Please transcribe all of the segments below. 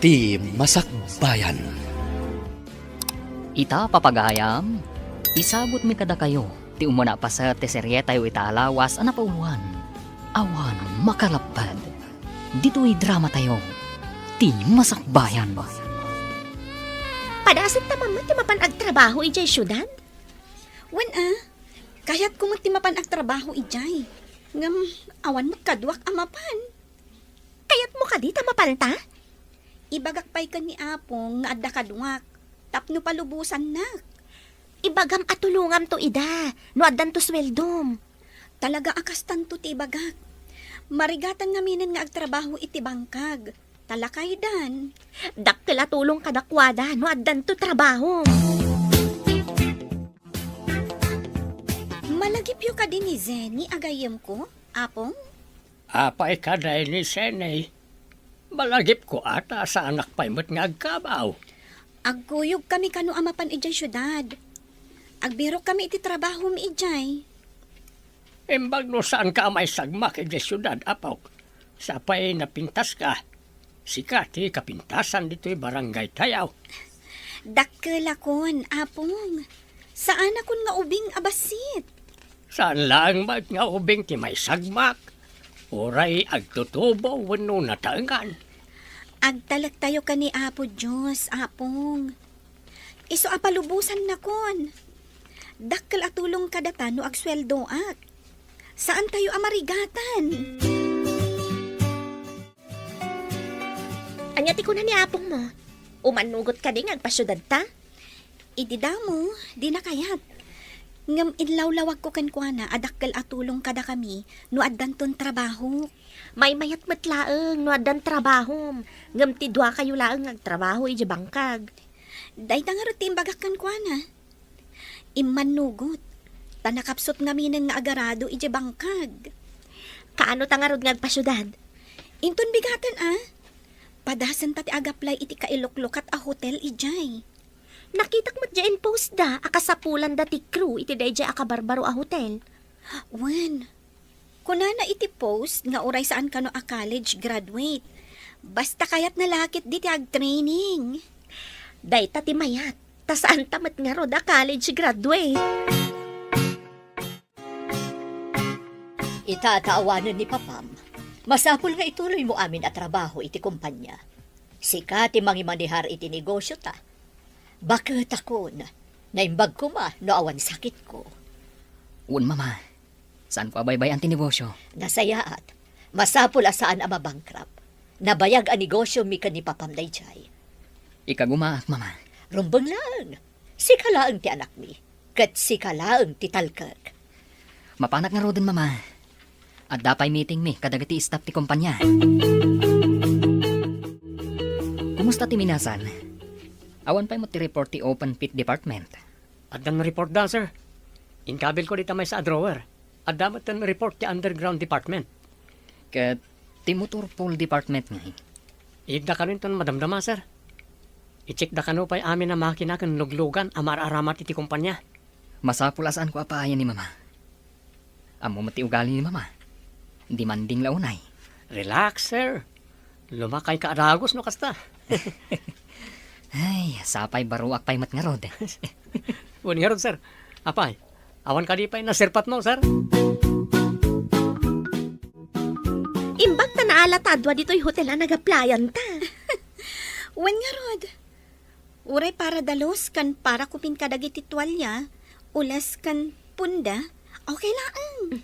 Ti Masakbayan. Ita papagayam, isabot mi kada kayo, ti umuna pa sa teserye tayo italawas anapauwan. Awan makalapad. Dito'y drama tayo, ti Masakbayan. Padasat ta mama ti mapan agtrabaho ijay syudad? Kaya't kumagtimapan ang trabaho ijay. Ngam, awan magkadwak amapan. Kayat mo ka di ta mapalta? Ibagakpay ka ni Apong nga adda kadwak. Tapno palubusan na. Ibagam atulungam to ida, no addan to sweldom. Talaga akas tanto ti ibagak. Marigatan nga minin nga agtrabaho iti bangkag. Talakay dan. Dakkel atulong kadakwada, no addan to trabaho. Malagipyo ka din ni Zenny, agayem ko, Apong? Apay ka dahil ni Senay. Malagip ko ata sa anak pa'y mo't nga agkabaw. Agkuyog kami kano amapan ijay syudad. Agbiro kami iti trabaho mi ijay. Imbag no saan ka may sagmak iti syudad, apaw. Sa pa'y napintas ka. Sikati kapintasan dito'y barangay tayaw. Dakkel akon, Apong. Saan akon nga ubing abasit? Saan lang mag nga ubing ti may sagmak? Oray agtutubo wano nataangan. Agtalag tayo ka ni Apo Diyos, Apong. Iso apalubusan na kon. Dakkel atulong kadata no agsweldo ak. Saan tayo amarigatan? Anyati ko na ni apong mo. Umanugot ka din agpasyudad ta? Idida mo, di na kayat. Ngam inlawlawag ko kankwana adakkel atulong kada kami no addan ton trabaho. May mayat matlaeng no addan trabaho. Ngam ti dua kayo laeng agtrabaho iji bangkag. Day nga rutin bagak kankwana. Imanugot. Tanakapsot nga minen nga agarado iji bangkag. Kaano tangarod nga agpasyudad? Inton bigatan Padasan tati agaplay iti kailoklokat a hotel ijay. Nakitak mo dyan post da, akasapulan da ti crew iti dayjay akabarbaro a hotel. Wen, kunana iti post nga uray saan kano a college graduate. Basta kayat nalakit di ti ag-training. Day ta ti mayat, ta saan tamat nga ro da college graduate. Itataawanan ni Papam. Masapul nga ituloy mo amin at trabaho iti kumpanya. Sika ti mangimanihar iti negosyo ta. Bakit akon? Naimbag ko no awan sakit ko. Un mama, saan ko abaybay ang tinegosyo? Nasayaat. Masapul asaan ang mabangkrap. Nabayag ang negosyo mi ni Papam dayjay. Ikagumaak mama. Rumbang lang. Sika laang ti anak mi. Kat sika laang ti talkag. Mapanak nga rodin mama. At dapay meeting mi kadagiti staff ti kumpanya. Kumusta ti minasan? Awan pa'y mo ti report ti open pit department. At dan report da, sir. Inkabil ko dito may sa drawer. At damat dan report ti underground department. Kat ti motor pool department nga. Igda ka rin ton madamdama, sir. I-check da kano pa'y amin na makina kan luglugan amar-aramat iti kumpanya. Masapulasaan ko apayan ni mama. Amo mati ugali ni mama. Di manding launay. Relax, sir. Lumakay ka aragos no kasta. Ay, sapay baruak pa'y mat nga rod. Wani nga rod, sir. Apay, awan ka di pa'y nasirpat mo, sir. Imbag ta naalatadwa dito'y hotel na nagaplayan ta. Wen nga rod. Uray para dalos kan para kupin kadagiti tuwalya. Ulas kan punda. Okay lang.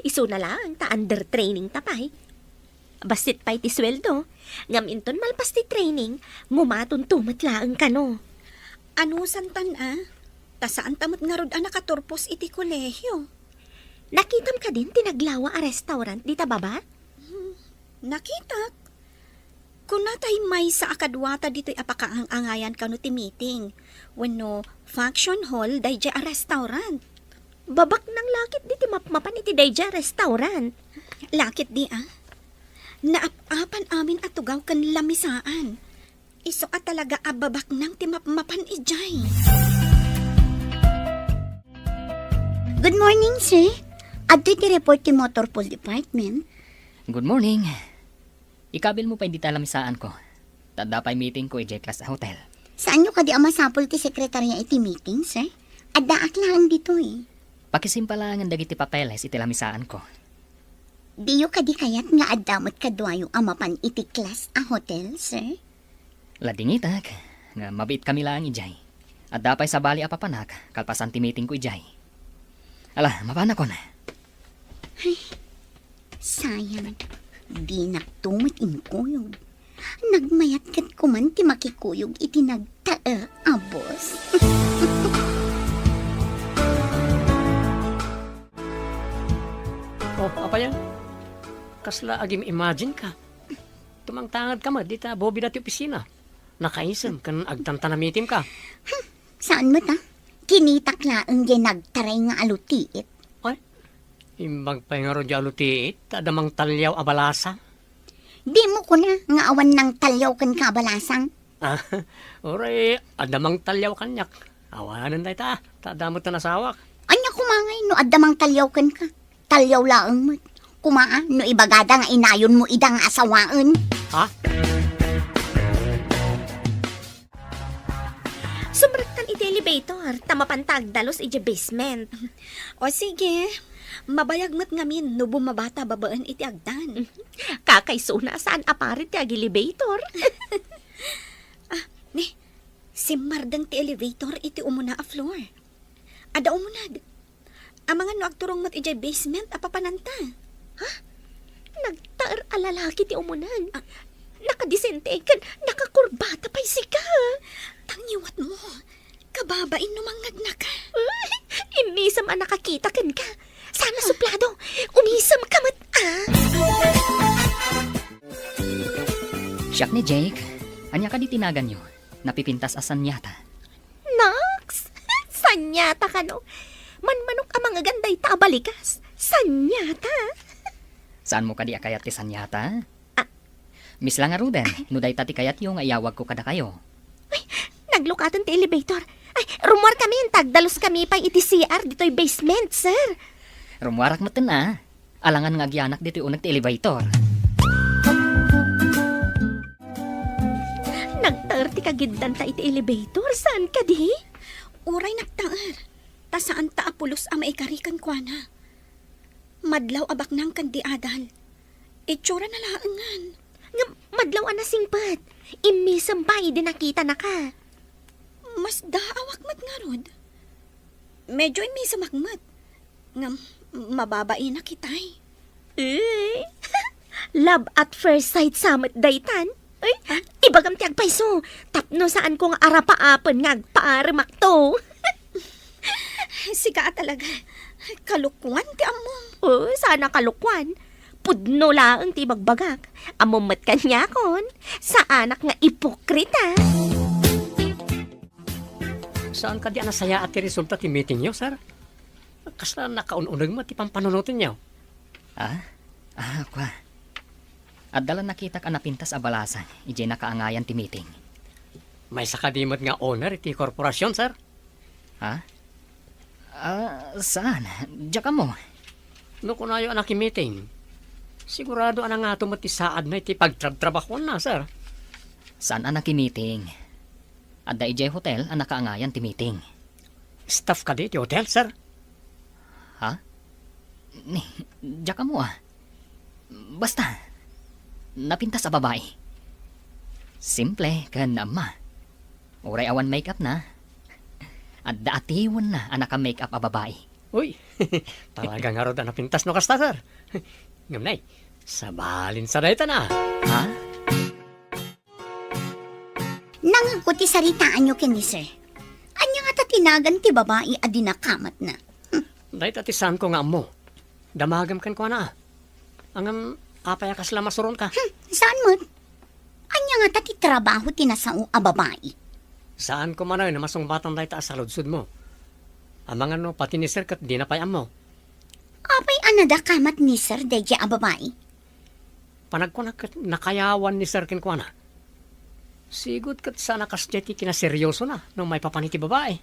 Iso na lang, ta under training ta pa'y. Basit pa'y ti sweldo. Ngam inton malpas ti training, ngumaton tumatlaang kano. Ano santan Ta saan tamot nga rod nakaturpos iti kolehyo. Nakitam ka din tinaglawa a restaurant di ta baba? Nakita. Kung natay may sa akadwata dito'y apakaang-angayan kano ti meeting. Wano function hall dayjay a restaurant. Babak ng lakit di ti mapmapan iti dayjay restaurant. Lakit di Naap-apan amin at tugaw kan lamisaan. Iso at talaga ababak ng timapmapan ijay. Good morning, sir. Adto ti report ti Motor Pool Department. Good morning. Ikabil mo pa hindi talamisaan ko. Tadapay meeting ko ijay class sa hotel. Saan nyo ka di masapol ti sekretarya iti meeting, sir? Addaak lang dito eh. Pakisimpalangan dagiti papeles iti lamisaan ko. Diyo ka di kayat nga addamot kadwayo amapan iti class a hotel, sir? Ladingitag, nga mabit kami lang ijay. At dapay sa bali apapanak, kalpasan ti meeting ko ijay. Ala, mapana ko na. Sayang, di naktumit inkuyog. Nagmayat kat kuman ti makikuyog iti nagtae, abos. Oh, apa yan? Kasla agim imagine ka. Tumangtangad ka ma, dita bobi dati opisina. Nakaisem kan agtantanamitim ka. Saan mo ta? Kinitak laang nagtaray nga alutiit. Ay, imbag pa nga ron dyan lutiit, tadamang talyaw abalasa. Di mo ko na nga awan ng talyaw kan kabalasang. Ah, oray, adamang talyaw kanyak. Awanan na ita, tadamot na nasawak. Anya kumangay no addamang talyaw kan ka. Talyaw laang mo. Kumaan no ibagada nga inayon mo idang asawaan. Ha? Sumraktan iti elevator, tamapantag dalos iti basement. O sige, mabayag mat ngamin no bumabata babaan iti agdan. Kakaysuna saan aparit ti elevator. Si Mardang ti elevator iti umuna a floor. Ada umunad. Ang mga no agturong mat iti basement apapananta. Nagtaar alalaki ti umunan. Nakadisente kan nakakurbata pa'y sika. Tangiwat mo. Kababain no mangag na ka. Inisam ang nakakita kan ka. Sana suplado. Unisam ka mat Siyak ni Jake, anya ka di tinagan nyo. Napipintas asan yata. Nox! Sanyata ka no. Manmanok ang mga ganday tabalikas. Sanyata. Saan mo ka di akayat ti sanyata? Miss lang nga Ruden, nuday tati kayat yung ayawag ko kada kayo. Naglukatan ti elevator. Ay, rumor kami, tagdalos kami pa iti CR dito'y basement, sir. Rumwarak mo na. Alangan nga agyanak dito unag ti elevator. Nagtaar ti kagindan ta iti elevator. Saan ka di? Uray nagtaar. Ta saan ta apulos a maikarikan kwa na. Madlaw abak nang kandi adal. Itsura na laangan. Nga madlaw na singpat. Imisam pa idi nakita na ka. Mas daawak mat nga rod. Medyo imisam akmat. Nga mababain na kitay. Eh, love at first sight samot daytan. Ay, ibagam ti agpayso. Tapno saan kong arapaapan nga agpaarimak to. Sika talaga. Kalukwan ti among. Oh, sana kalukwan. Pudno lang ti bagbagak. Amumat kanya kon. Sa anak nga ipokrita. Saan ka di anasaya at ti resulta ti meeting nyo, sir? Kasla nakaununag mo ti pampanunutin nyo. Kwa. At dala nakita ka napintas abalasa, ijay nakaangayan ti meeting. May sakadimot nga owner iti korporasyon, sir. Saan? Diya ka mo. No kunayo anak ti meeting. Sigurado ana nga tumot ti saad na iti pagtrabtrabaho na, sir. Saan anak meeting? At da ijay hotel ang nakaangayan ti meeting. Staff ka di ti hotel, sir. Diya ka mo Basta, napintas sa babae. Simple, kan ama. Uray awan makeup na. At daatiwan na anak ka makeup a babae. Uy, talaga nga ro na pintas no kasta, sir. Ngamnay, sabalin sa dayta na. Nangako ti saritaan nyo kini, sir. Anya nga ta tinagan ti babae a dinakamat na. Dahit atisan ko nga mo. Damagam kan ko na. Angam, apaya kasla masuron ka. Saan mo? Anya nga ta ti trabaho tinasao a babae. Saan ko manoy na masungbatang dahit sa ludsud mo? Amangan no, pati ni sir kat di na payam mo. Apay anada kamat ni sir deja a babae. Panagkunak nakayawan ni sir kin ko na. Sigud kat sana kasjeti kinaseryoso na nung may papaniti babae.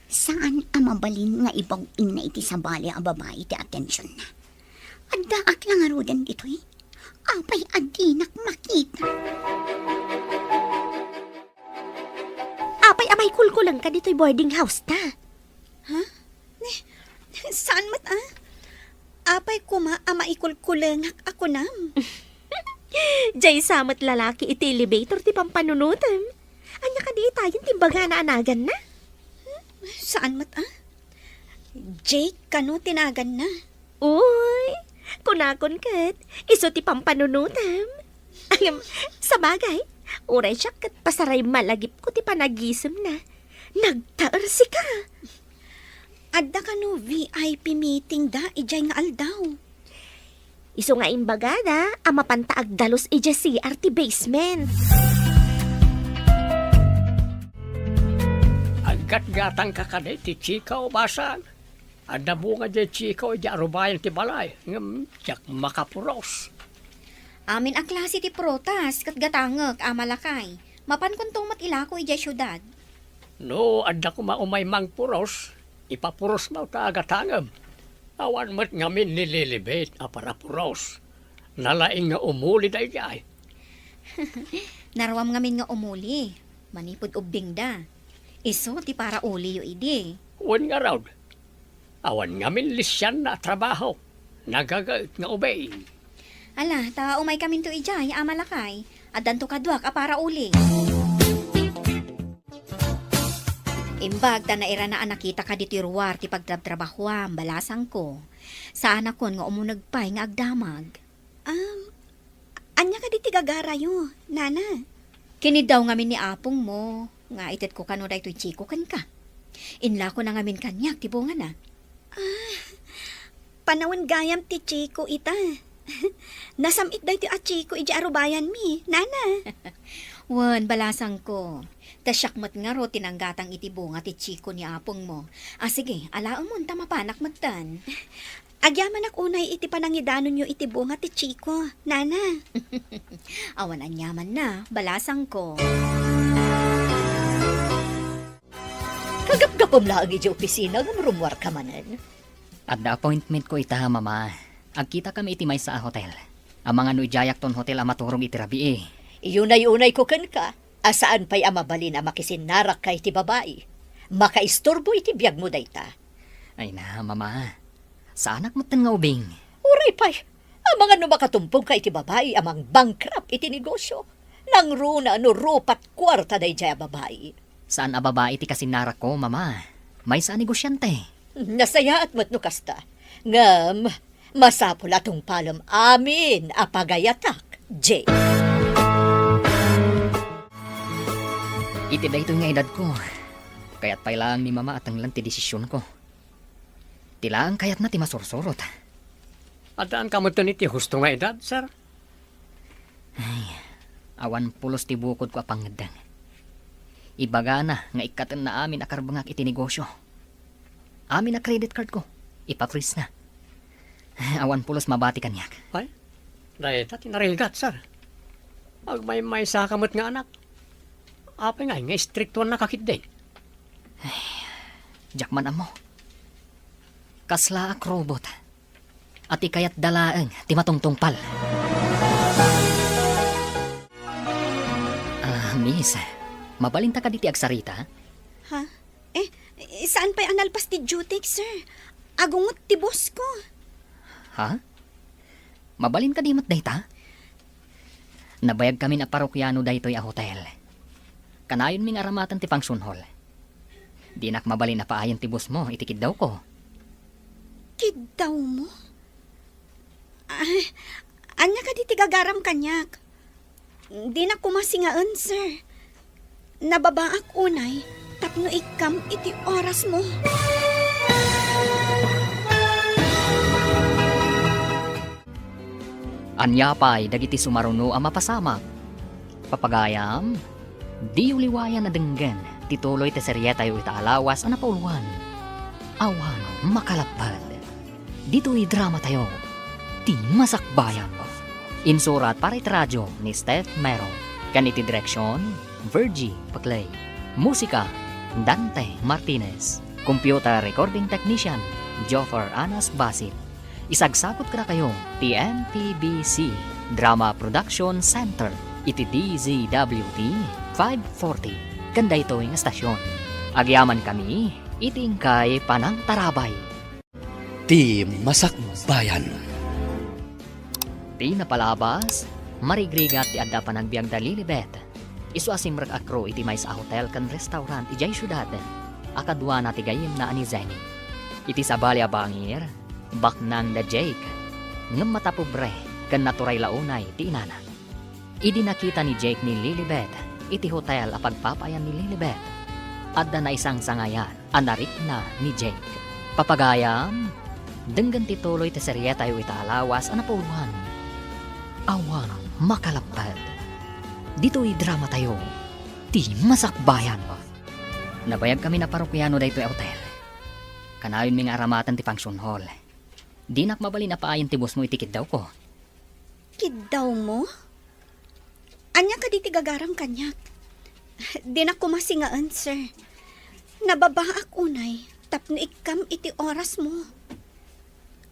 Saan ang mabalin nga ibang ing na iti sabali a babae ti atensyon na? Addaak lang arudan dito Apay adinak makita. Makulkulang ka dito'y boarding house ta. Saan mat Apay kuma ama ikulkulengak ako nam. Jay samat lalaki iti elevator ti pampanunutem. Anya ka di tayo timbaga na anagan na. Saan mat Jake, kano tinagan na? Uy, kunakon kat, iso ti pampanunutem. Ayam, sa bagay, uray siya kat pasaray malagip ko ti panagisem na. Nagtaar si ka. Adda kano VIP meeting da, ijay nga aldaw. Iso nga imbagada, ama pantaag dalos ija CRT basement. Aggat-gatang ka kaday ti chika o basang. Adda bunga di chika o di arubayan ti balay. Ngam, jak makapuros. Amin ang klase ti protas, kat gatangag, amalakay. Mapan kuntong matilako ijay syudad. No, adda ko maumay mang puros. Ipapuros mo ta agatangam. Awan mo't ngamin nililibet a para puros. Nalaing nga umuli da ijay. Narawam ngamin nga umuli. Manipod ubing da. Iso ti para uli yo idi. Wan nga raw. Awan ngamin lisyan na trabaho. Nagagait nga ubay. Ala, ta umay kamin to ijay, amalakay. Adan to kadwak a para uli. Imbag ta naira na nakita ka dito ruwar ti pagtrabahuam, balasang ko. Saan ako nga umunagpay nga agdamag. Anya ka diti gagarayo, nana. Kini daw ngamin ni apong mo, nga itit ko kano da ito'y chiko kan ka. Inla ko na ngamin kanyak, tibungan na. Panawin gayam ti chiko ita. Nasamit da iti at chiko iji arubayan mi, nana. Wan, balasang ko. Tasyakmat nga ro tinanggatang itibunga ti chiko ni apong mo. Sige, alaang mo, tamapanak magtan. Agyaman ak unay iti panangidanon nyo itibunga ti chiko, nana. Awan anyaman na, balasang ko. Kagap-gapom lang iti opisina, gumrumwar ka manan. At the appointment ko ita, mama. Agkita kami iti may sa hotel. Ang mga nuijayak ton hotel amaturong iti rabi eh. Iyunay-unay ko kan ka. Asaan pa'y amabalin a makisinarak kay ti babae. Makaistorbo iti biyag mo dayta. Ay na, mama. Sa anak mo nga ubing. Uray pa'y, ang mga numakatumpong kay ti babae amang bankrupt iti negosyo. Nang runa no rupat kwarta day jaya babae. Saan a babae ti kasinarak ko, mama? May sa negosyante. Nasaya at matnukas ta. Ngam, masapul atong palom amin apagayatak, Jay. Iti da ito nga edad ko. Kaya't pailang ni mama at ang lang ti desisyon ko. Tilaan kayat na ti masursurot. Adaan ka mo iti husto nga edad, sir? Awan pulos ti bukod ko apangedang. Ibaga na nga ikatan na amin akarbangak iti negosyo. Amin na credit card ko. Ipapris na. Awan pulos mabati kanyak. Ay, dahil tati narilgat, sir. Agmay-may sa kamot nga anak. Apa nga strict one nakakit din. Jakman amo. Kasla ak robot. At ikayat dalaang ti matungtungpal. Miss, mabalinta ka diti agsarita? Ha? Saan pa'y analpas ti duty, sir? Agungot ti boss ko. Ha? Mabalin ka di mat dayta? Nabayag kami na parokyano daytoy a hotel. Kanayon ming aramatan ti function hall. Di nak mabalin na paayan ti boss mo, itikid daw ko. Kidaw mo? Anya ka di tigagaram kanyak. Di na kumasingaan, sir. Nababaak unay, tapno ikam iti oras mo. Anya pa'y dagiti sumaruno ang mapasamak. Papagayam, di uliwayan na denggan, tituloy te serye tayo itaalawas ang napauluan. Awan makalapad. Dito'y drama tayo, ti masakbayan. Insurat para radyo ni Steph Mero. Kaniti direksyon, Virgie Paclay. Musika, Dante Martinez. Computer recording technician, Joffer Anas Basit. Isagsakot ka kayo, TNTBC Drama Production Center. Iti DZWT 540. Kanda ito yung estasyon. Agyaman kami, iting kay Panang Tarabay. Ti Masakbayan. Ti napalabas, marigrigat ti adda panagbiag da Lilibet. Isu asim rag akro iti may sa hotel kan restaurant ijay syudad. Akadwa na ti gayem na ani Zenny. Iti sabali abangir, baknang da Jake. Ngem mata pobre, kan naturay launay ti inana. Idi nakita ni Jake ni Lilibet, iti hotel a pagpapayan ni Lilibet. Adda na isang sangayan, anarik na ni Jake. Papagayam, denggan ti tuloy ti serye tayo italawas anapuluhan. Awan makalapad. Dito'y drama tayo, ti Masakbayan. Nabayag kami na parokyano daytoy hotel. Kanayon mi nga aramatan ti function hall. Di nak mabali na paayon ti boss mo itikid daw ko. Kidaw mo? Anya ka di ti gagaram kanyak. Di na kumasingaan, sir. Nababaak unay, tapno ikam iti oras mo.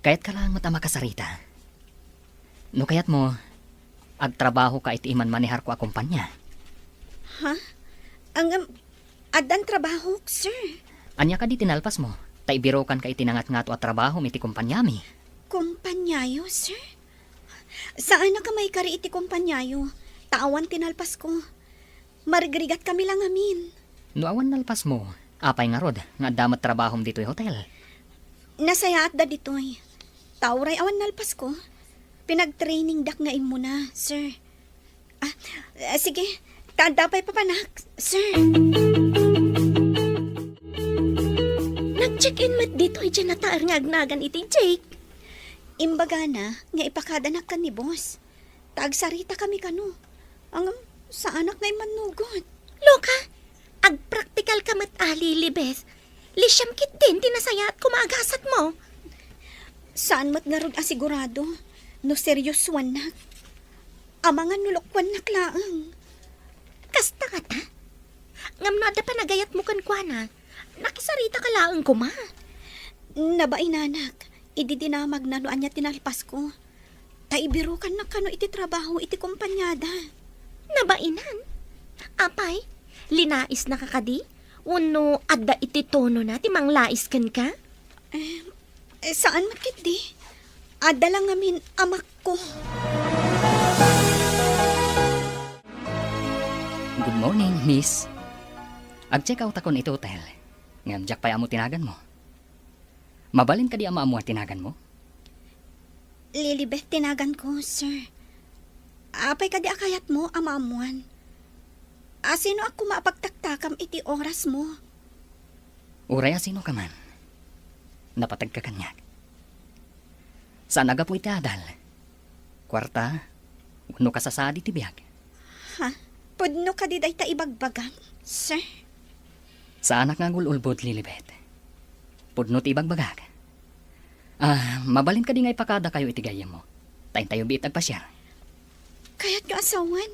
Kayat ka lang matama kasarita. No kayat mo, agtrabaho ka iti iman manihar ko akumpanya. Ha? Adan trabaho, sir. Anya ka di tinalpas mo, taibirokan ka itinangat-ngato at trabaho iti kumpanyami. Kumpanyayo, sir? Saan na ka may kari iti kumpanyayo? Tawan tinalpas ko. Marigrigat kami lang amin. No awan nalpas mo, apay nga rod, nga damat trabahom dito'y hotel. Nasaya at da ditoy. Tauray awan nalpas ko. Pinag-training dak nga imo na, sir. Sige, kadapay papanak, sir. Nag-check-in mat dito ay dyan nataar nga agnagan iti Jake. Imbaga na, nga ipakadanak ka ni boss. Tagsarita kami kano. Ang sa anak ngay manugot. Loka, agpraktikal ka mat Lilibet. Lisyam kit din, tinasaya at kumagasat mo. Saan mat nga rod asigurado? No seryosuan nak. Amangan nulokwan nak laang. Kasta ka ta? Ngam na da pa nagayat mo kan kwa na. Nakisarita ka laang kuma. Nabain nanak, ididinamag na no anya tinalpas ko. Taibirukan na kano iti trabaho iti kumpanyada. Nabainan? Apay, linais na kakadi? Uno, adda iti tono na, timang lais kan ka? Saan makit di? Ada lang amin amak ko. Good morning, miss. Ag-check out ako iti hotel. Ngam jak pa'y amo tinagan mo. Mabalin ka di ama amo tinagan mo? Lilibet tinagan ko, sir. Apay ka di akayat mo, amamuan. Sino ako maapagtaktakam iti oras mo? Uray sino ka man. Napatag ka kanyak. Saan aga po iti adal? Kwarta, uno ka sasadi ti biyag. Ha? Pudno ka di day ta ibagbagang, sir? Sa anak nga gululbod, Lilibet. Pudno ti ibagbagag. Mabalin ka di nga ipakada kayo iti gayam mo. Tayin tayo biit agpasyar. Kaya't ka asawan?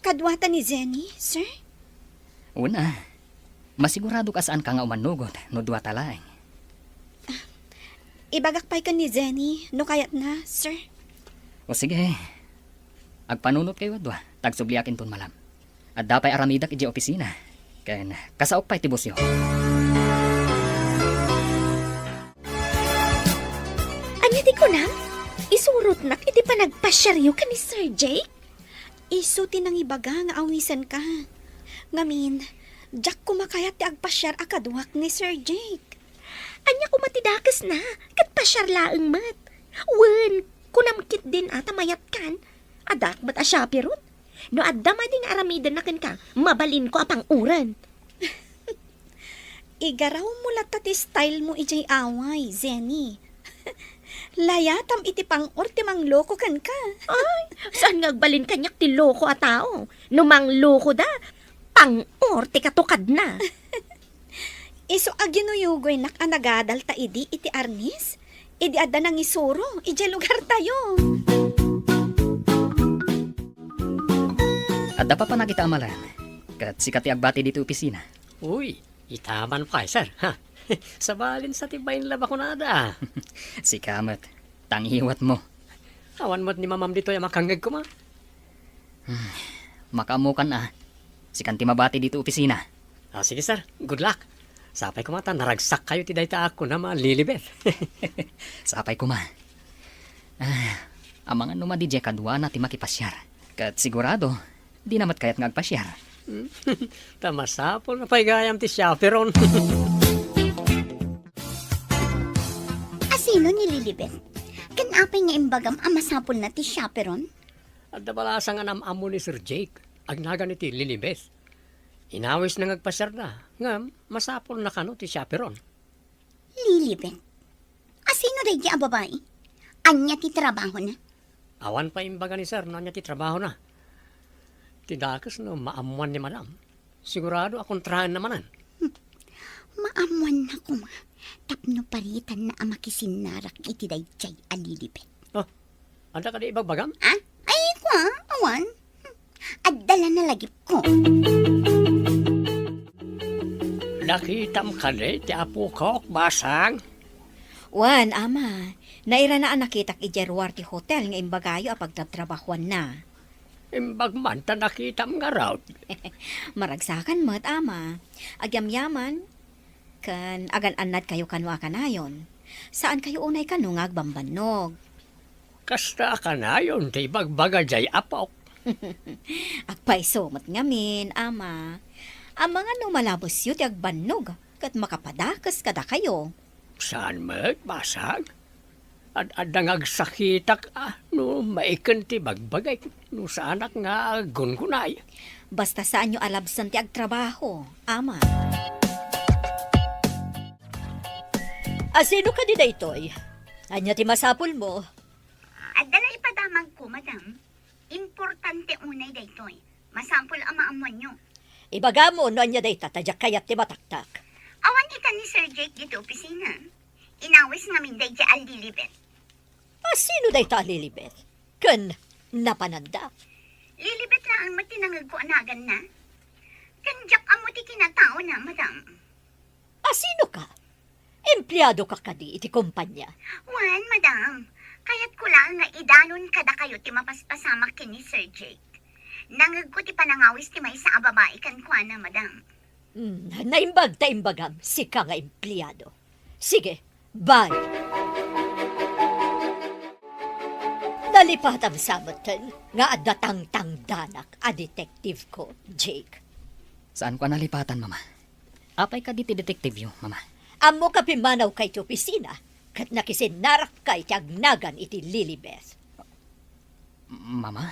Kadwata ni Zenny, sir? Una, masigurado ka saan ka nga umanugot no duwa talaeng. Ibagakpay ka ni Zenny, no kayat na, sir? O sige, agpanunot kayo adwa, tagsubliakin pun malam. At dapay aramidak iji opisina. Ken kasaok pa'y tibusyo. Anya di ko na? Isurot nak, iti pa nagpasyaryo ka ni Sir Jake? Iso tinang ibaga nga awisan ka. Ngamin, jak kumakayat ti agpasyar akaduak ni Sir Jake. Anya ko matidakas na, kat pasyar laeng mat. Wen, kunamkit din ata mayat kan. Adak ba't asyapirot? No adda mading aramidan na kan ka, mabalin ko apang uran. Igaraw mo lata ti style mo ijay away, Zenny. Layatam iti pang ortimang loko kan ka. Ay, saan ngagbalin kanyak ti loko a tao? Numang loko da, pang-or ti katukad na. Iso aginuyugoy nak anagadal ta idi iti arnis. Idi adda nang isuro, iti lugar tayo. Adda pa nakita amalan. Kat sikat agbati dito opisina. Uy, itaman pa, sir. Ha? Sabalin sa tibayin laba ko na da. Si Kamat, tanghiwat mo. Awan mo't ni mamam dito yung makangag ko ma. Makamukan sikanti mabati dito opisina. Sige sir, good luck. Sapay ko mata, naragsak kayo ti dayta ako na malilibet. Sapay ko ma. Ang mga numa di kadwa na ti makipasyar. Kat sigurado, di namat kayat ngagpasyar. Tamasapol na paigayam ti chaperon. Asino ni Lilibet? Kanapay nga imbagam amasapol na ti chaperon? At nabalasang anam-amo ni Sir Jake, agnaga ni ti Lilibet. Inawis na ngagpasyar na, nga masapol na kano ti chaperon. Lilibet? Asino rin ang babae? Anya ti trabaho na? Awan pa imbaga ni Sir, no niya ti trabaho na. Tidakas no maamuan ni madam. Sigurado akong trahan namanan. Maamuan na ko ma. Tapno paritan na amakisinarak iti dayjay a Lilibet. Oh, anda ka di ibagbagam? Ah? Ay ko awan. Addala na lagip ko. Nakitam ka di, ti apo ko, basang. Wan, ama. Naira na ang nakitak ijerwar ti hotel nga imbagayo a pagtatrabahuan na. Imbagman ta nakitam nga raw. Maragsakan mo't, ama. Agyamyaman. Kan agan-anad kayo kanwa kanayon. Saan kayo unay kanungag bambanog? Kasta ka na yun, ti bagbaga jay apok. Agpaiso mo't ngamin, ama. Ang mga numalabos yu ti agbanog. Kat makapadakas kada kayo. Saan mat, basag? At adang agsakitak, no maikan ti bagbagay, no sa anak nga gungunay. Basta saan nyo alabsan ti agtrabaho, ama. Asino ka di daytoy? Anya ti masapul mo? Addala ipadamag ko, madam. Importante unay daytoy. Masampol ang maamuan nyo. Ibaga mo no anya day tatadyak kayat ti mataktak. Awan ikan ni Sir Jake dito opisina. Inawis ngamin day di al Lilibet. Asino day ta Lilibet? Ken napananda. Lilibet na ang matinangag ko anagan na. Kanjak amo ti kinatao na, madam. Asino ka? Empleyado ka kadi iti kumpanya. Wan, madam. Kaya't ko lang nga idanon kada kayo ti mapaspasamak kini Sir Jake. Nangag ko ti panangawis ti may sa babae kan kwa na, madam. Naimbag ta imbagam, si ka nga empleyado. Sige, bye. Nalipat ang samatan nga adatang danak a detective ko, Jake. Saan ko nalipatan, mama? Apay ka di ti detective yo, mama. Amo ka pimanaw kay ti opisina, kat nakisinarak kay ti agnagan iti Lilibet. Mama?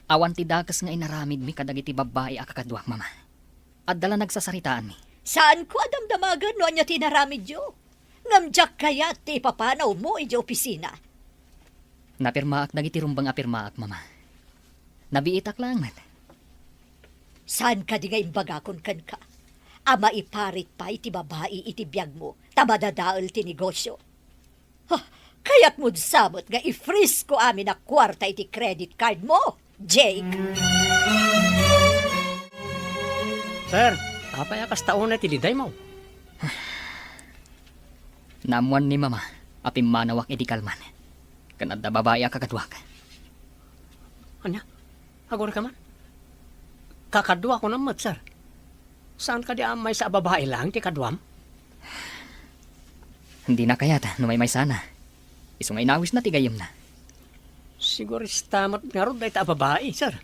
Awan ti dakas nga inaramid mi kadag iti babae a kakadwak, mama. At dala nagsasaritaan mi. Saan ko adamdamagan no anya tinaramid yo? Ngamjak kaya ti papanaw mo iti opisina. Napirmaak dagiti rumbang apirmaak, mama. Nabiitak lang, mat. Saan ka di nga imbagakon kan ka? Ama iparit pa iti babae iti biyag mo, tamadadaol ti negosyo. Kaya't mo'd samot nga i-freeze ko amin na kwarta iti credit card mo, Jake. Sir, apay akas taon na tiliday mo. Namuan ni mama, apim manawak iti kalman. Kanada babae a kakadwak. Anya, agor ka man? Kakadwa ko naman, sir. Saan ka di amay sa babae lang, ti kadwam? Hindi na kayat, no may sana. Isong inawis na tigayom na. Siguro istamat nga ron dahi ta babae, sir.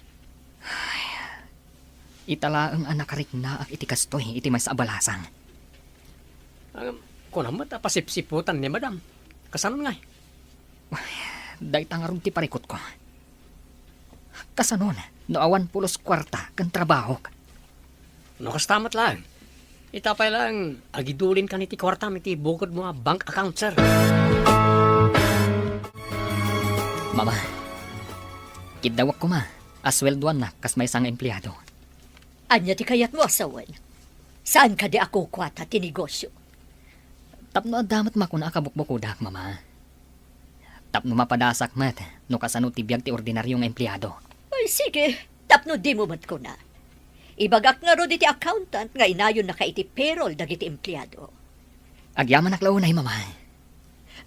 Itala ang anakarik na ak iti kastoy, iti may sa abalasang. Kunamat, pasipsiputan ni madam. Kasanon nga? Dahi tangarong ti parikot ko. Kasanon, no awan pulos kwarta kan trabaho. No, kastamat lang. Itapay lang, agidulin ka ni ti kwarta, iti bukod mo bank account, sir. Mama, kidawak ko ma, asweldoan na kas may sang empleyado. Anya ti kayat mo asawan? Saan ka di ako kwata ti negosyo? Tapno adamat makuna akabukbukudak, mama. Tapno mapadasak mat, no kasano ti biyag ti ordinaryong empleyado. Ay sige, tapno di mo mat ko na. Ibagak nga ro di ti accountant nga inayon na ka iti payroll dagiti empleyado. Agyaman naklaunay, mama.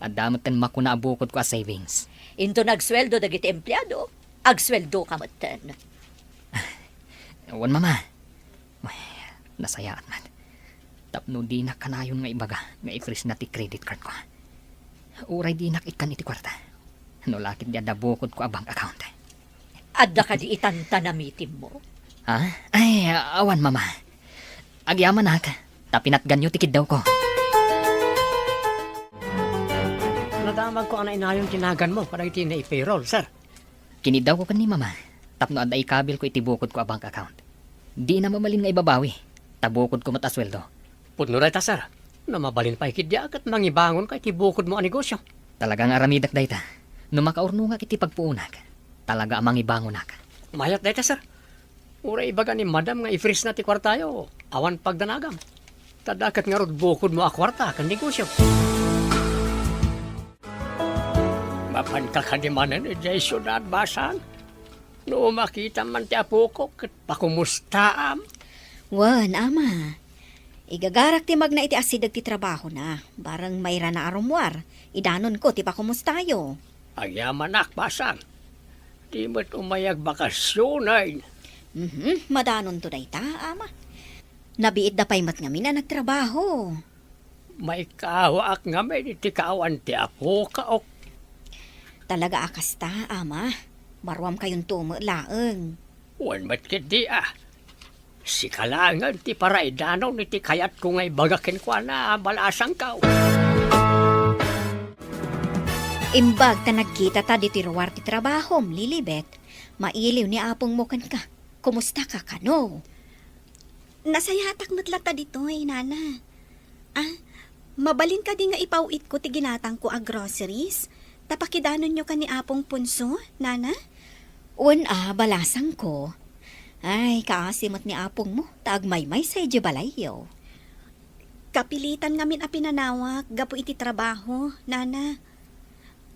Adamat kan makuna abukod ko a savings. Into nagsweldo dagiti empleyado, agsweldo ka maten. Ewan, mama. Nasayaan man. Tapno di na kanayon nga ibaga nga i-freeze na ti credit card ko. Uray di nakikan iti kwarta. No lakit di adabukod ko a bank account. Adda ka di itanta na mitim mo. Ha? Ay, awan mama. Agyaman nak. Tapinat ganyo tikid daw ko. Nadamag ko ang inayon tinagan mo para iti na i-payroll, sir. Kinidaw ko kan ni mama. Tapno adda ikabil ko itibukod ko a bank account. Di na mamalin nga ibabawi. Tabukod ko matasweldo. Putnuray ta, sir. Na mabalin pa ikidya at mangibangon ka itibukod mo ang negosyo. Talagang aramidak dayta. No makaurno nga kiti pagpuunag. Talaga amang ibangonak. Mayat dayta, sir. Uray ibaga ni madam nga i-freeze na ti kwartayo. Awan pagdanagam. Tadakat nga rod bukod mo a kwarta kan negosyo. Mapan ka kadimanan ni Jay Syudad Basan. No makita man ti apo ko kat pakumustaam. Wan, ama. Igagarak ti magna iti asidag ti trabaho na. Barang mayra na arumwar. Idanon ko ti pa kumustayo. Agyamanak, Basan. Di mo't umayag bakasyonan. Madanon to dayta, ama. Nabiit da pay mat nga mina nagtrabaho. May kawaak nga may iti kawan ti apo ka ok. Talaga akas ta, ama. Marwam kayong tumo laeng. Wan mat kiti Si kalangan ti paraidanaw ni ti kayat ko ngay bagakin ko na balasang kao. Imbag ta nagkita ta di tiruwar ti trabahom, Lilibet. Mailiw ni apong mo kan ka. Kumusta ka kano? Nasayatak natla ta dito nana. Mabalin ka di nga ipauit ko ti ginatang ko a groceries. Tapakidanon nyo ka ni apong punso, nana? Balasang ko. Ay, kaasimot ni apong mo, taagmay-may sa idyo balayo. Kapilitan ngamin a pinanawag, gapo iti trabaho, nana.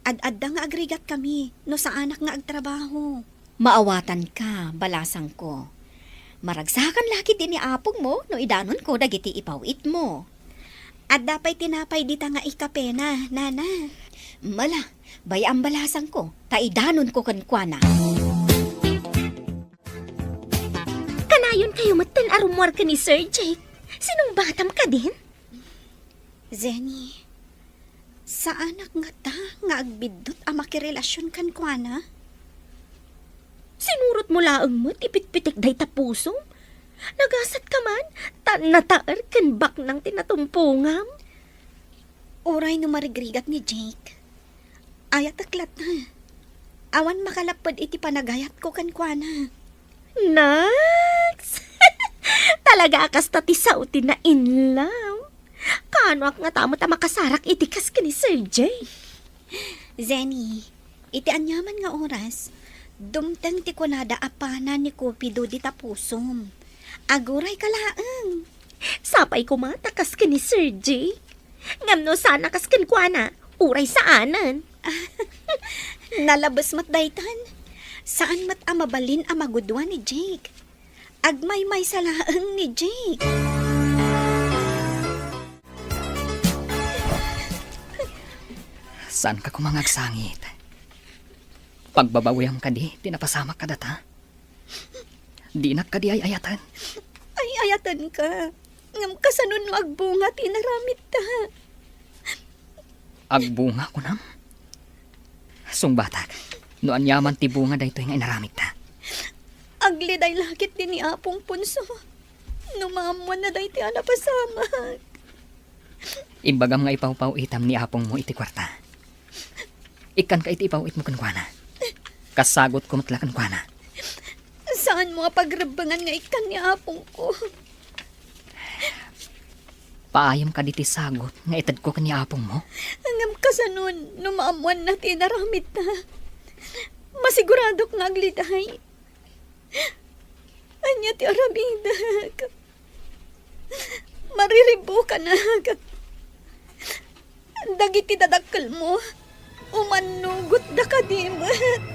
Ad-adda nga agrigat kami, no sa anak nga agtrabaho. Maawatan ka, balasang ko. Maragsakan lagi din ni apong mo, no idanon ko dagiti ipawit mo. At dapay tinapay dita nga ikapena, nana. Mala, bayang balasang ko, taidanon ko kankwana. Kanayon kayo matan arumwar ka ni Sir Jake. Sinong batam ka din? Zenny, sa anak nga ta nga agbidot a makirelasyon kankwana? Sinurot mo laang mo, tipit-pitik day tapuso. Nagasat ka man, nataar kan bak ng tinatumpungam. Uray no marigrigat ni Jake. Ayat aklat na. Awan makalapad iti panagayat ko kankwana. Nax! Talaga akas tati sauti na in love. Kano ak nga tamo ta makasarak itikas ka ni Sir Jake? Zenny, iti anyaman nga oras, dumtang ti kunada apana ni Cupido di tapusom. Aguray ka laang. Sapay ko matakas ka ni Sir Jake. Ngamno sana kaskan kwa na, uray saanan. Nalabas mat daytan. Saan mat amabalin amagudwa ni Jake? Agmay-may sa laang ni Jake. Saan ka kumangagsangit? Pagbabawiyang ka di, tinapasamak ka data. Di na ka di ay ayatan. Ay, ayatan ka. Ngam kasanon no agbunga tinaramit ta. Agbunga ko nam. Sungbatak, no anyaman ti bunga dayto yung inaramit ta. Agliday lakit din ni apong punso. Numamon na day ti anapasamak. Imbagam nga ipaw-paw itam ni apong mo iti kwarta. Ikan ka iti ipawit mo kankwana. Kasagot ko matla kankwana. Saan mo pagrebangan nga ikan ni apong ko? Paayam ka diti sagot nga itad ko kanya apong mo. Hanggang kasanon, numaamuan na tinaramit na. Masigurado kang agliday. Anya ti arabidag. Mariribo ka na. Dagiti dadakkel mo. Umanugot da ka dimat.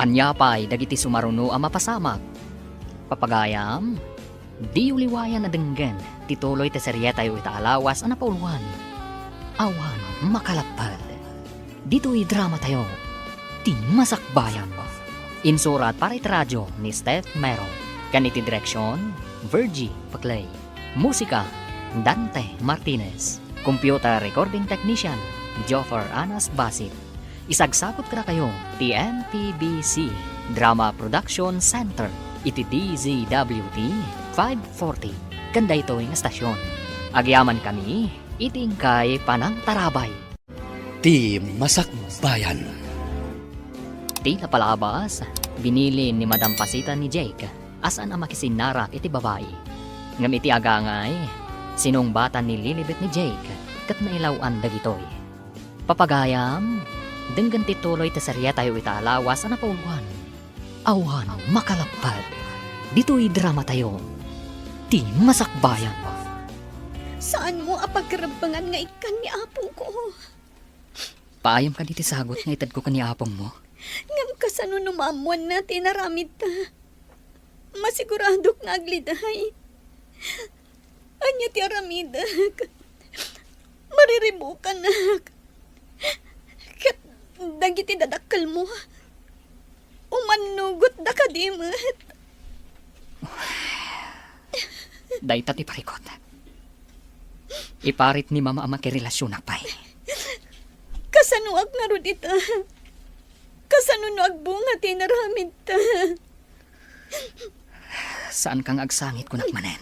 Anya pa'y dagiti sumaruno ang mapasamak. Papagayam, di uliwayan na denggen, tituloy te serye tayo itaalawas ang napauluan. Awan makalapad. Dito'y drama tayo, ti masakbayan mo. Insurat para iti radyo ni Steph Mero. Kaniti direksyon, Virgie Paclay. Musika, Dante Martinez. Computer recording technician, Joffer Anas Basit. Isagsapot ka na kayo, TMPBC Drama Production Center. Iti DZWT 540. Kanda ito yung estasyon. Agyaman kami, iting kay Panang Tarabay. Ti Masakbayan. Ti napalabas, binili ni Madam Pasita ni Jake asan ang makisinarak iti babae. Ngam iti agangay, sinong bata ni Lilibet ni Jake kat nailawan dagitoy. Papagayam, denggan ti tuloy ti serya tayo italawas ang napauluan. Awan makalapad. Dito'y drama tayo. Ti Masakbayan. Saan mo apagkarabangan nga ikan ni apong ko? Paayam ka diti sagot nga itad ko kaniapong mo. Ngam kasano numamuan na tinaramid ta. Masigurado nga aglidahay. Anya ti aramidak. Mariribukan na. Kat dagiti dadakal mo. Umanugot da kadimat. Day tati parikot. Iparit ni mama ama kirelasyon pay. Kasano ag nga rudita. Kasano no agbunga tinaramid ta. Saan kang agsangit ko nakmanen?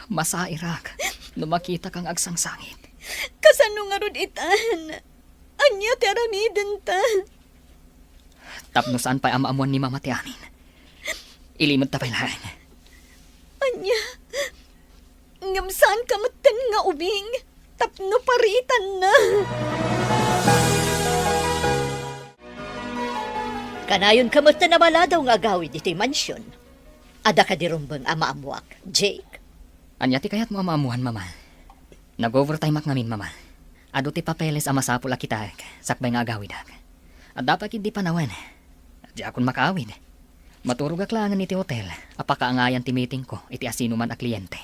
Masairak, no makita kang agsangsangit. Kasano nga ruditan. Anya ti aramiden ta. Tapno saan pa amaamuan ni mama ti amin. Ilimod ta pailahan. Anya. Ngam saan ka matan nga ubing. Tapno paritan na. Kanayon kamot na maladaw nga agawid iti mansyon. Ada ka dirumbang amaamuak, Jake. Anya ti kayat mo amaamuhan, mama. Nag-overtime ak ngamin, mama. Ado ti papeles amasapul akitak, sakbay nga agawid ak. At dapat hindi panawan. Di akon makaawid. Maturog ak langan iti hotel, apakaangayan ti meeting ko, iti asino man a kliyente.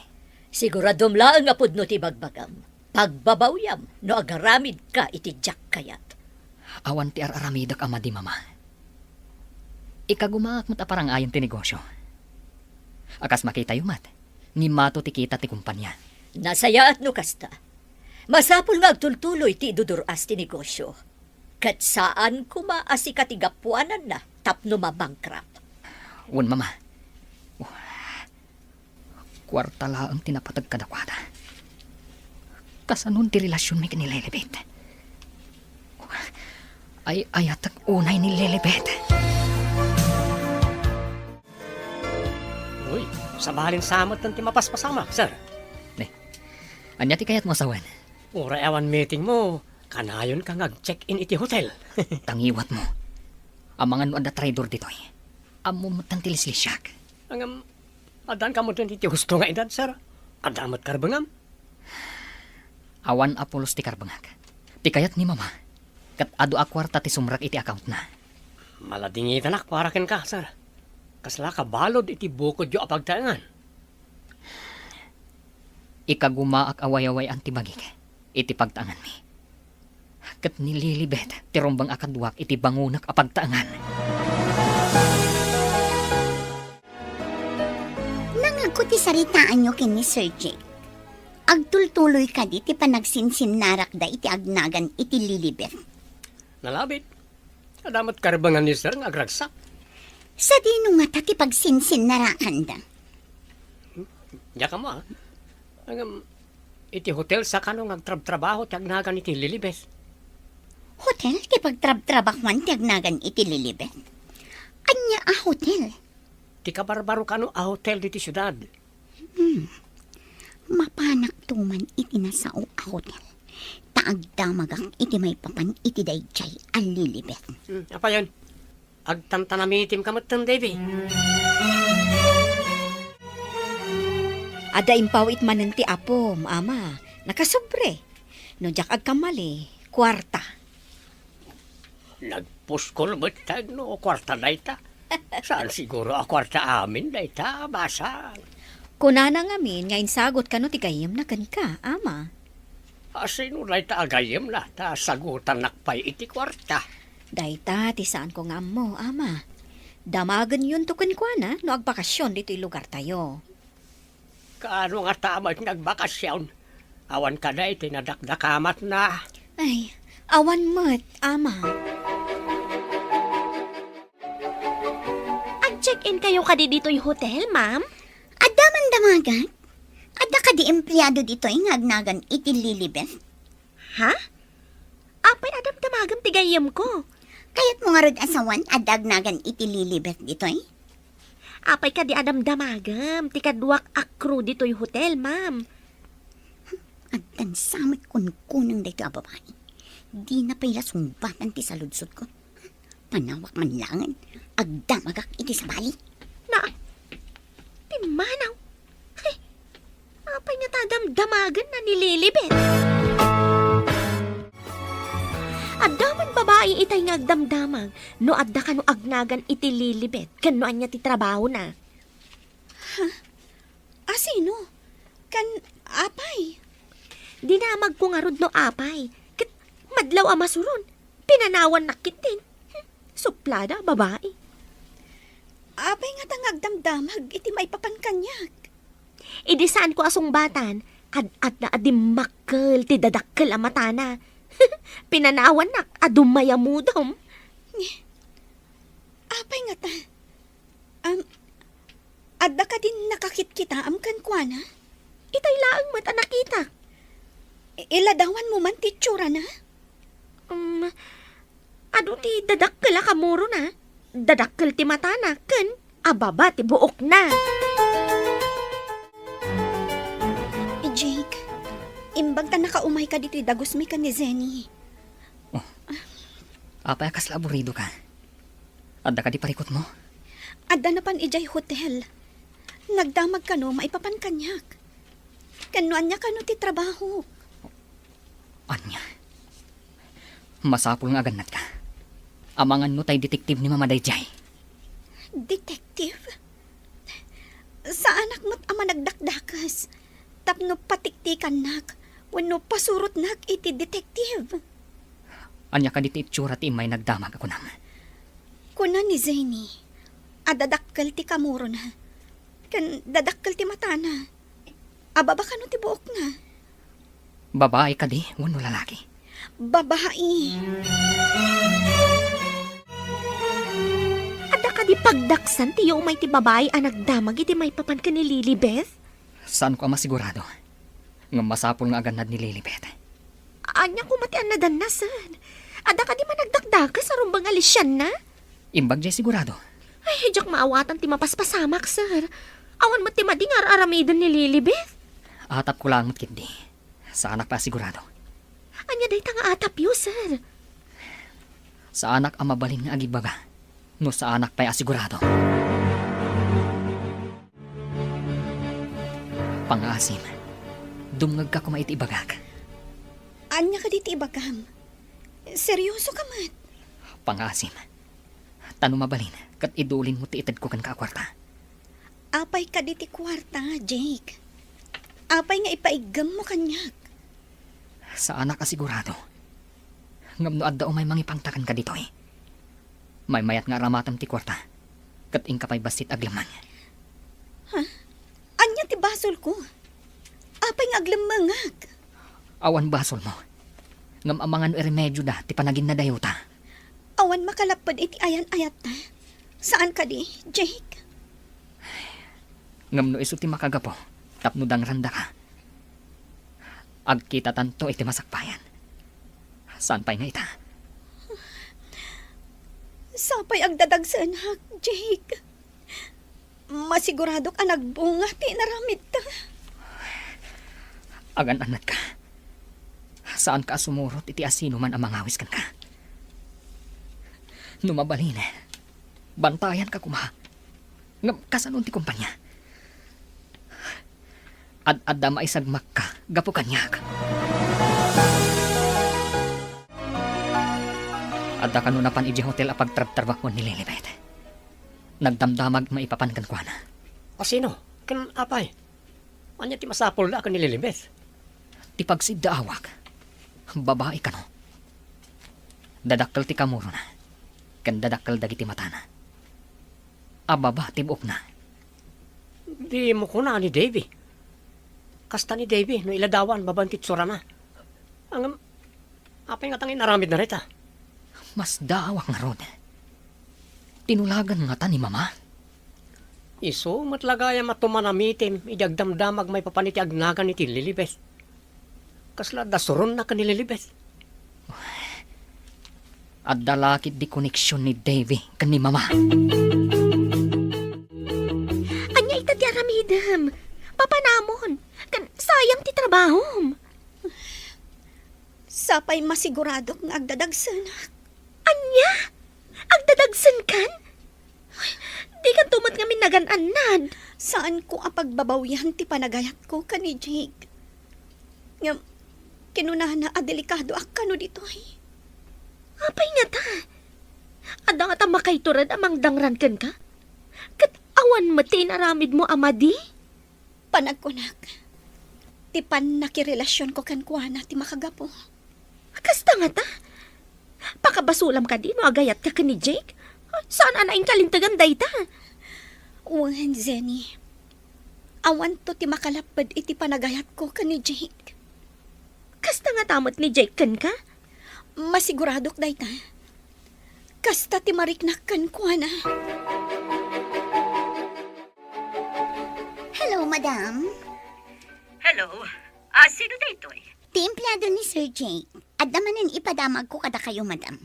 Siguradom laang nga pudno ti bagbagam. Pagbabawyam no agaramid ka iti Jack kayat. Awan ti araramidak ama di mama. Ikagumaak mo't aparang ayon ti negosyo. Akas makita yumat, ni mato ti kita ti kumpanya. Nasaya at no kasta. Masapul nga agtultuloy ti iduduras ti negosyo. Kat saan kumaasi katigapuanan na tapno mabangkrap. Un mama, kwarta laang tinapatag kadakwada. Kasanon ti relasyon mi kinilelebet. Ay ayatag unay ni Lelebet. Uy, sabalin samot ng timapaspasama, sir. Anya ti kayat mo asawan? Ura ewan meeting mo, kanayon ka check-in iti hotel. Tangiwat mo. Ang mga nuan da traidor ditoy. Amo mo tantilislisyak. Ang adan ka mo dun iti gusto nga idan, sir. Adamot karbangam. Awan apolos ti karbangag. Ti kayat ni mama. Kat ado a kwarta ti sumrak iti account na. Maladingitan ak para ken ka, sir. Kasla ka balod iti bukod yo apagtaangan. Ikagumaak away-away antibagik. Iti pagtaangan mi. Kat nililibet ti rombang akadwak iti bangunak apagtaangan. Nangako ti saritaan nyo kini Sir Jake. Agtultuloy ka di ti panagsinsin narak da iti agnagan iti Lilibet. Nalabit. Adamot karbangan ni sir nga agragsak. Sa dino nga ta ti pagsinsin narakan da. Diya ka mo, ha? Iti hotel sa kanong agtrab-trabaho ti agnagan iti Lilibet. Hotel ti pagtrab-trabakwan ti agnagan iti Lilibet. Anya a hotel? Ti kabarbaro kano a hotel diti syudad. Mapanak tuman iti nasao a hotel. Taagdamagak iti may papan iti dayjay a Lilibet. Apa yun? Agtantanamitim kamatan, Davy. Ada impawit manen ti apom, ama. Nakasobre. No jak agkamali, kwarta. Nagpuskol ba't no kwarta na ita? Saan siguro a kwarta amin na ita, basang? Kunana ngamin, ngayon sagot ka no ti gayem na kan ka, ama. Asino na ita agayem na, ta sagutan nakpay iti kwarta. Dayta, ti saan ko nga mo, ama. Damagan yun to kunkwana no agbakasyon dito'y lugar tayo. Kaano nga tama nagbakasyon? Awan ka na iti nadakdakamat na. Ay, awan mo't, ama. Ag-check-in kayo kadi dito'y hotel, ma'am? Adda man damagan? Adda ka di empleyado dito nga agnagan iti Lilibet? Ha? Apay adam damagam tigayam ko. Kayat mo nga rod asawan adda agnagan iti Lilibet dito eh? Apay ka di adam damagam, tikadwak akro dito'y hotel, ma'am. Agdan samit kunkunang dito a babae. Di na pala sumbatan ti saludsod ko. Panawak man langan, agdamagak iti sa bali. Na, timanaw. Hey, apay nga tadam damagan na nililibet. Adaman babae itay nga agdamdamag, no adda ka no agnagan iti lilibet, kano anya ti trabaho na. Sino? Kan apay. Dinamag ko nga rod no apay, kat madlaw a masuron, pinanawan na kitin. Suplada, babae. Apay nga tangag damdamag, iti maipapankanyak. Idisaan ko asong batan, at na adimakkel, ti dadakkel a matana. Pinanawan na, adumayamudom. Apay nga ta. Adda ka din nakakit kita amkan kwa na? Itay laang mat nakita. Iladawan mo man ti tsura na? Ado ti dadakkel a kamuro na. Dadakkel ti matana, ken ababa ti buok na. Jake, imbag ta nakaumay ka dito dagos mi ka ni Zenny. Apay kas laborido ka. Adda ka di parikot mo. Adda na pan ijay hotel. Nagdamag ka no, maipapan kanyak. Kanuan niya ka no ti trabaho. Anya. Masapul nga ganat ka. Amangan no tay detektive ni Mama Dayjay. Detective? Sa anak mo't ama nagdakdakas. Tapno patiktikan nak. Wano pasurot nak iti detective. Anya ka diti itsura ti imay nagdamag ako nang. Kuna ni Zenny. Adadakkel ti kamuro na. Kan dadakkel ti matana. Ababa ka no ti buok na. Babae ka di, wano lalaki. Babae. Ada ka di pagdaksan ti umay ti babae a nagdamag iti may papan ka ni Lilibet? Saan ko masigurado? Nga masapul nga aganad ni Lilibet. Anya ko mati anadan na, sir. Ada ka di managdakdaga sa rumbang alisyan na? Imbag jay sigurado. Ay, hijak maawatan ti mapaspasamak, sir. Awan mati madingar aramidon ni Lilibet. Atap ko lang matkindi. Sa anak pa sigurado. Anya day tanga atap yu, sir. Sa anak ang mabalin nga agibaga. No sa anak pa'y asigurado. Pangasim, dumngag ka kumait ibagak. Anya ka diti ibagam. Seryoso ka mat. Pangasim, tano mabalin, kat idulin mo ti itad ko kan kakwarta. Apay ka diti kwarta, Jake. Apay nga ipaigam mo kanyak. Sa anak asigurado. Ngam no adda umay mangipangtakan ka dito eh. May mayat nga ramatam ti kwarta. Kat ing kapay basit aglaman. Anya ti basol ko. Apay nga aglamangag. Awan basol mo. Ngam amangan remedyo da ti panagin na dayota. Awan makalapad iti ayan-ayat na. Saan ka di, Jake? Ngam no iso ti makagapo. Tapno dang randa ka. Agkita tanto iti masakpayan. Saan pa'y nga ita? Sapay agdadagsan hak, Jake. Masigurado ka nagbunga ti naramid ta. Agan-anad ka. Saan ka sumurot iti asino man ang mangawis kan ka? Numabalin bantayan ka kuma. Ngam kasanon ti kumpanya. Ad-adda maisagmak ka, gapo kanyak. Adda ka napan iji hotel apag trab-trabak mo ni Lilibet. Nagdamdamag maipapangan ko na. Sino? Kan apay? Anya ti masapol na ka ni Lilibet? Ti pagsidda awak. Babae ka no. Dadakkel ti kamuro na. Kan dadakkel dagiti matana. Ababa, tibok na. Di mo ko na ni Davy. Kasta ni Davy, no iladawan, babantit sura na. Ang apay nga tangin naramid na rita. Mas dawak nga rod. Tinulagan nga ta ni mama. Iso, matlagaya matumanamitim, idagdamdamag may papaniti agnagan iti Lilibes. Kasla dasuron na ka ni Lilibes. At dalakit di koneksyon ni Davy kan ni mama. Anya itati aramidam. Papanamon. Kan sayang ti trabahom. Sapay masigurado nga agdadagsan. Anya? Agdadagsan kan? Ay, di kan tumat nga minagan-anad. Saan ko apagbabawyan ti panagayat ko ka ni Jake? Nga, kinuna na adelikado akano dito eh. Apay nga ta. Ada nga ta makaiturad amang dangran kan ka? Kat awan mati naramid mo amadi? Panagkunak. Ti pan nakirelasyon ko kan kuana ti makagapo. Kasta nga ta. Pakabasulam ka din o agayat ka ka ni Jake? Saan anaing kalintagan day ta? Wan, Zenny. Awan to ti makalapad iti panagayat ko ka ni Jake. Kasta nga tamot ni Jake kan ka? Masiguradok day ta. Kasta ti mariknak kan kuana. Hello, madam. Hello? Sino da ito eh? Ti empleyado ni Sir Jake. At namanin ipadamag ko kada kayo, madam.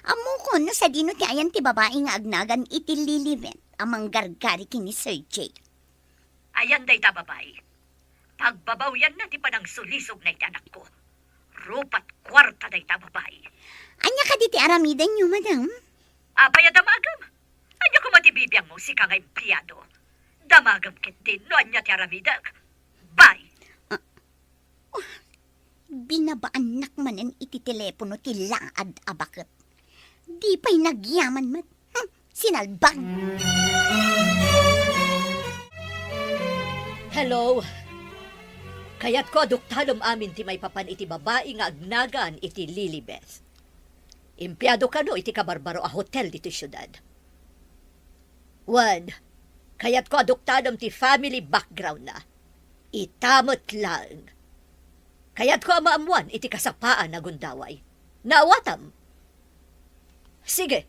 Amo ko no sa dino ti ayan ti babae nga agnagan iti Lilibet amang gargari kini Sir Jake. Ayan day ta babae. Pagbabawyan na ti panang sulisog na iti anak ko. Rupat kwarta day ta babae. Anya ka di ti aramidan niyo, madam? Apay damagam. Anya ko matibibiyang mo si kang empleyado. Damagam kit din no anya ti aramidag. Bye! Binabaanak manen iti telepono ti laad abaket. Di pa'y nagyaman mat. Sinalbag. Hello. Kaya't ko aduktalom amin ti may papan iti babae nga agnagan iti Lilibeth. Empleyado ka no iti kabarbaro a hotel dito syudad. One, kaya't ko aduktalom ti family background na. Itamot lang. Kaya't ko amaamuan iti kasapaan na gundaway. Naawatam. Sige,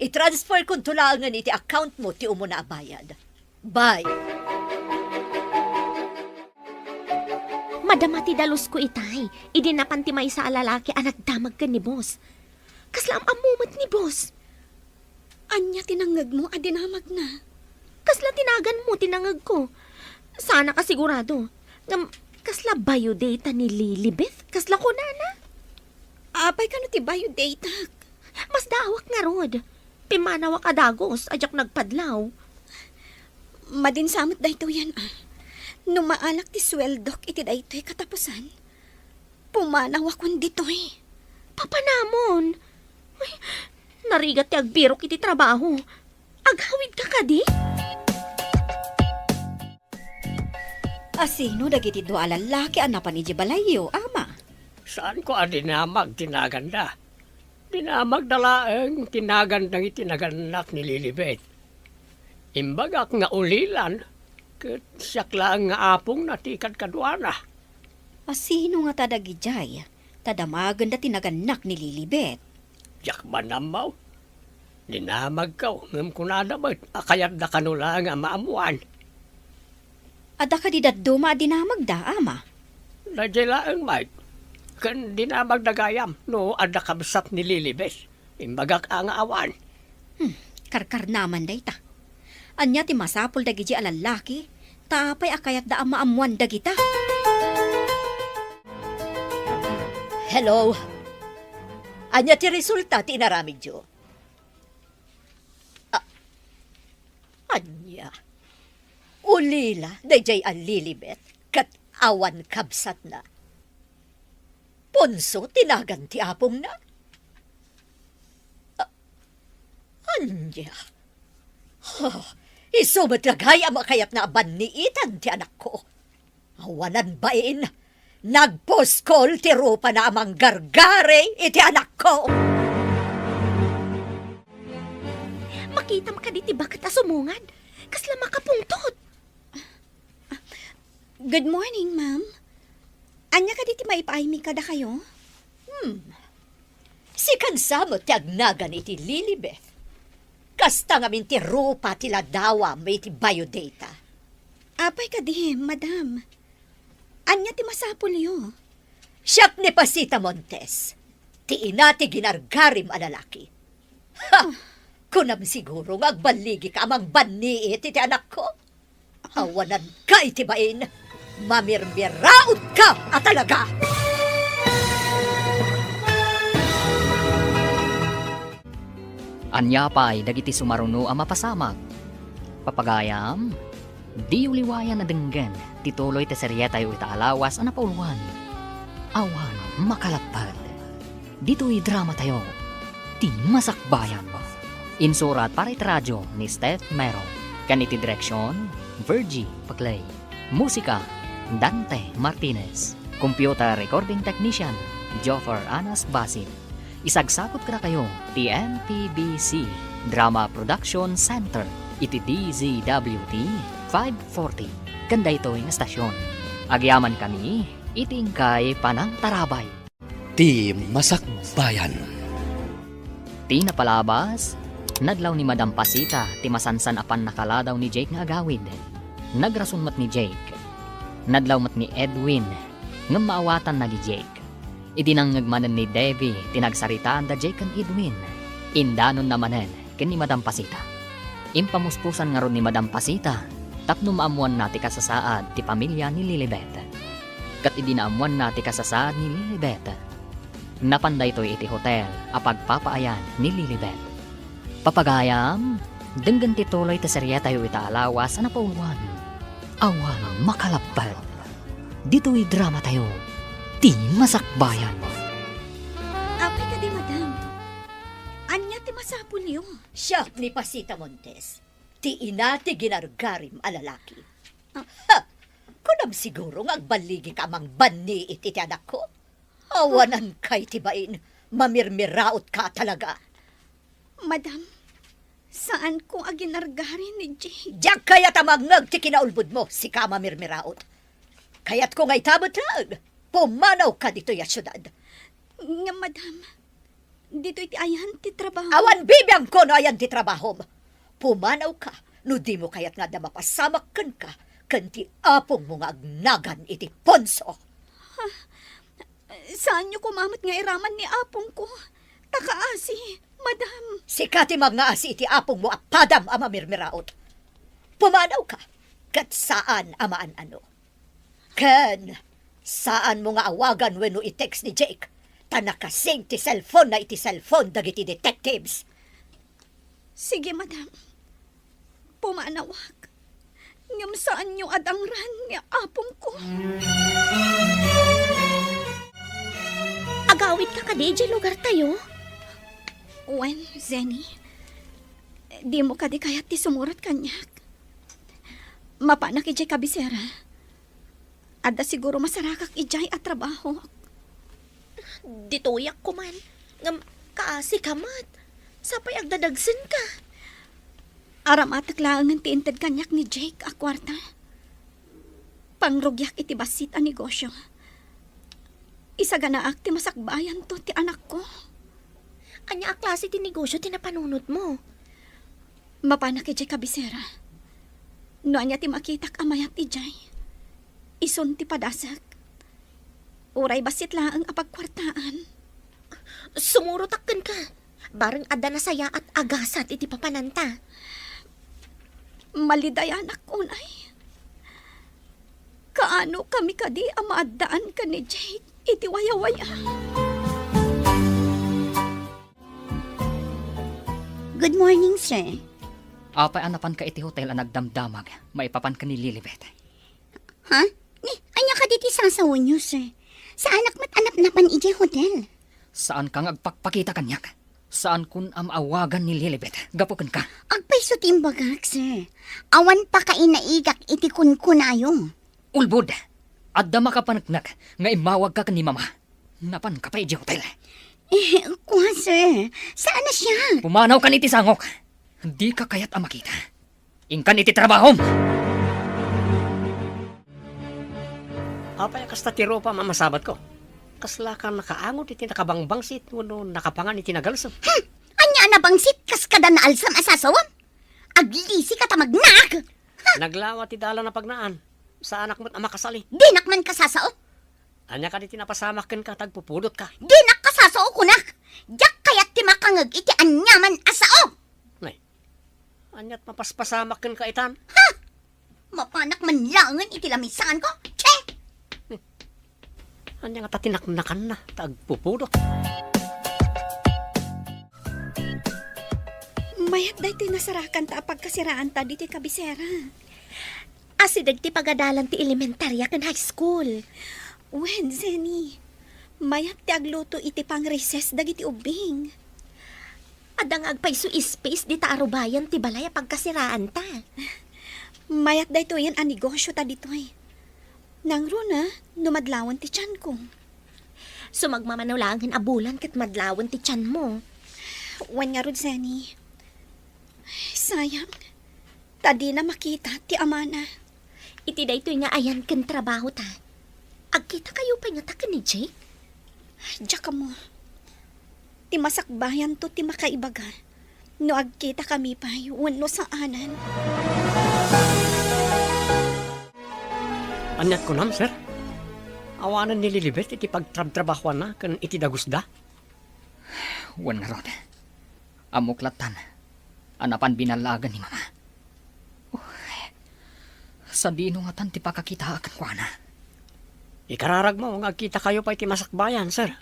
i-transfer kong tulangan iti account mo ti umuna abayad. Bye. Madamati dalos ko itay. Idi napantimay sa alalaki anak damag ka ni boss. Kasla ang amumat ni boss. Anya tinangag mo adinamag na. Kasla tinagan mo tinangag ko. Sana ka sigurado. Kasla biodata ni Lilibeth. Kasla ko na. Apay ka no ti biodata. Mas dawak nga rod. Pimanawak adagos, ajak nagpadlaw. Madinsamot dayto yan ah. Nung maalak ti sweldok iti daytoy katapusan. Pumanawak kon ditoy. Papanamon. Ay, narigat ti agbirok iti trabaho. Aghawid ka di? Asino dagiti dua lalaki anapan iti balayo, ama? Saan ko adinamag tinaganda? Dinamag dalaeng tinagandang itinaganak ni Lilibet. Imbagak nga ulilan, ket siyak lang nga apong natikad kadwana. Asino nga tadagi jay? Tadamagan da tinaganak ni Lilibet. Yak manamaw. Dinamag kaw, ngam kunadabat, akayat da kanula nga maamuan. Ada ka di daduma dinamag da, ama? Nadyalaan, Mike. Kan dinamag dagayam, no ada kabsat ni Lilibes. Imbagak ang awan. Karkar naman day ta. Anya ti masapol dagiti alalaki, tapay akayat da ang maamuan dagita. Hello. Anya ti resulta ti inaramid yo. Anya. Ulila, dayjay ang Lilibet, kat awan kabsat na. Ponso, tinagan ti apong na. Anya. Isumat lagay ang makayat na abaniitan ti anak ko. Awanan bain. Nagposkol ti rupa na amang gargare iti anak ko. makita makaditi bakat asumungan. Kasla makapungtot. Good morning, ma'am. Anya ka diti maipaaymi kada kayo? Si kansamo ti agnagan iti Lilibeth. Kasta nga ti rupa tila dawa may ti biodata. Apay ka di, madam. Anya ti masapul yo? Siyak ni Pasita Montes. Ti ina ti ginargarim a lalaki. Ha! Kunam siguro nga agbaligi ka amang baniit iti anak ko. Hawanan ka iti bain. Mamirmiraot ka at talaga. Anya pa'y dagiti sumaruno ang mapasamag. Papagayam, di uliwayan na denggan, tituloy te serye tayo itaalawas ang napauluan. Awan makalapad. Dito'y drama tayo, ti masakbayan mo. Insurat para radyo ni Steph Mero. Kaniti direksyon, Virgie Paclay. Musika, Dante Martinez. Computer recording technician, Joffer Anas Basit. Isagsakot ka na kayo, TMPBC Drama Production Center, iti DZWT 540. Ganda ito yung estasyon. Agyaman kami, iting kay Panang Tarabay. Ti Masakbayan. Ti napalabas, nadlaw ni Madam Pasita, ti masansan apan nakaladaw ni Jake nga agawid. Nagrason mat ni Jake. Nadlaw mat ni Edwin, nga maawatan na ni Jake. Idinangagmanan ni Debbie, tinagsaritaan da Jake and Edwin. Indanon namanen, ken ni Madam Pasita. Impamuspusan nga ron ni Madam Pasita, tapno maamuan nati kasasaad ti pamilya ni Lilibet. Kat idinaamuan nati kasasaad ni Lilibet. Napanday to'y iti hotel, apagpapaayan ni Lilibet. Papagayam, denggan tituloy ti serye tayo itaalawas na napauluan. Awan ang makalapad. Dito'y drama tayo, ti masakbayan mo. Apay ka di, madam. Anya ti masapul yo? Siyak ni Pasita Montes. Ti ina ti ginargarim a lalaki. Ha! Kunam siguro nga agbaligi ka amang bani iti anak ko. Awanan kay tibain. Mamirmiraot ka talaga. Madam, saan ko aginargarin ni Jake? Diyak kaya tamangag ti kinaulbud mo si ka mamirmiraot. Kaya't ko nga'y tabot lang. Pumanaw ka dito ya syudad. Nga, madam, dito iti ayan ti trabaho. Awan bibiyang ko no ayan ti trabaho. Pumanaw ka, no di mo kaya't nga da mapasamak kan ka, kan ti apong mo nga agnagan iti ponso. Saan niyo kumamot nga iraman ni apong ko? Takaasi, madam. Si kati mga asi iti apong mo apadam ama mirmiraot. Pumanaw ka, kat saan amaan ano. Ken, saan mo nga awagan when no i-text ni Jake? Tanakasing ti cellphone na iti cellphone dagiti detectives. Sige, madam. Pumanawag. Ngam saan niyo adangran ni apong ko? Agawid ka kadije lugar tayo. Wen, Zenny, di mo kadi kayat ti sumurat kanyak. Mapanak ijay kabisera. Ada siguro masarakak ijay at trabaho. Ditoyak ko man. Ngam kaasi kamat. Sapay agdadagsin ka. Aramatak lang ang tiintad kanyak ni Jake a kwarta. Pangrugyak iti basit a negosyo. Isa ganaak ti masakbayan to ti anak ko. Anya a klase ti negosyo tinapanunot mo. Mapanak ijay kabisera. No anya ti makitak amayat ijay. Ison ti padasak. Uray basit lang ang apagkwartaan. Sumurutakkan ka. Bareng ada na saya at agasat iti papananta. Malidayan ako, unay. Kaano kami kadi amaadaan ka ni Jake iti waya-waya. Good morning, sir. Apay anapan ka iti hotel ang nagdamdamag, maipapan ka ni Lilibet. Ha? Ni, anya ka diti sasawon niyo, sir. Sa anak mat anap napan ije hotel. Saan kang agpakpakita kanyak? Saan kun amawagan ni Lilibet? Gapukan ka. Agpayso timbagak, sir. Awan pa kainaigak iti kunkunayong. Ulbud, adda makapanagnak nga imawag ka ni mama. Napan ka pa iji hotel. Kuha, sir. Saan na siya? Pumanaw ka ni tisangok. Di ka kayat ang makita. Ingkan iti trabahom! Apay kasta tiro pa mamasabat ko. Kasla ka nakaangot iti nakabangbangsit no nakapangan iti nagalsam. Anya na bang sitkas ka da na alsam asasawam? Aglisi ka tamagnak! Naglawa ti dala na pagnaan. Sa anak mo't ama kasali. Dinak man kasasao? Anya ka di tinapasamakin ka tagpupulot ka. Dinak kasasao kunak! Yak kayat ti makangag iti anyaman asao! Anyat mapaspasamakin ka itan. Mapanak man langan iti lamisan ko! Che! Anya nga tatinaknakan na tagpupulot. Mayat day ti nasarakan ta pagkasiraan ta di ti kabisera. Asidag ti pagadalan ti elementarya ken high school. Wen, Zenny. Mayat ti agluto iti pang recess dagiti ubing. Adang agpayso space di ta arubayan ti balay a pagkasiraan ta. Mayat day to yan ang negosyo ta ditoy. Nang runa, numadlawan ti tiyan ko. Sumagmamanulangan abulan ket madlawan ti tiyan mo. Wen nga rod, Zenny. Sayang. Tadi na makita ti amana. Iti daytoy nga ayan ken trabaho ta. Agkita kayo pa nga ta ken ni Jake? Diya ka mo. Ti masakbayan to ti makaibaga. No agkita kami pa wano sa anan. Anyat ko nam, sir. Awanan ni Lilibet iti pagtrabahuan na kan iti dagusda. Wan nga ron. Amuklatan. Anapan binalagan ni mama. Sa dino nga tan ti pakakita akan kwa na. Ikararag mo nga kita kayo pa iti masakbayan, sir.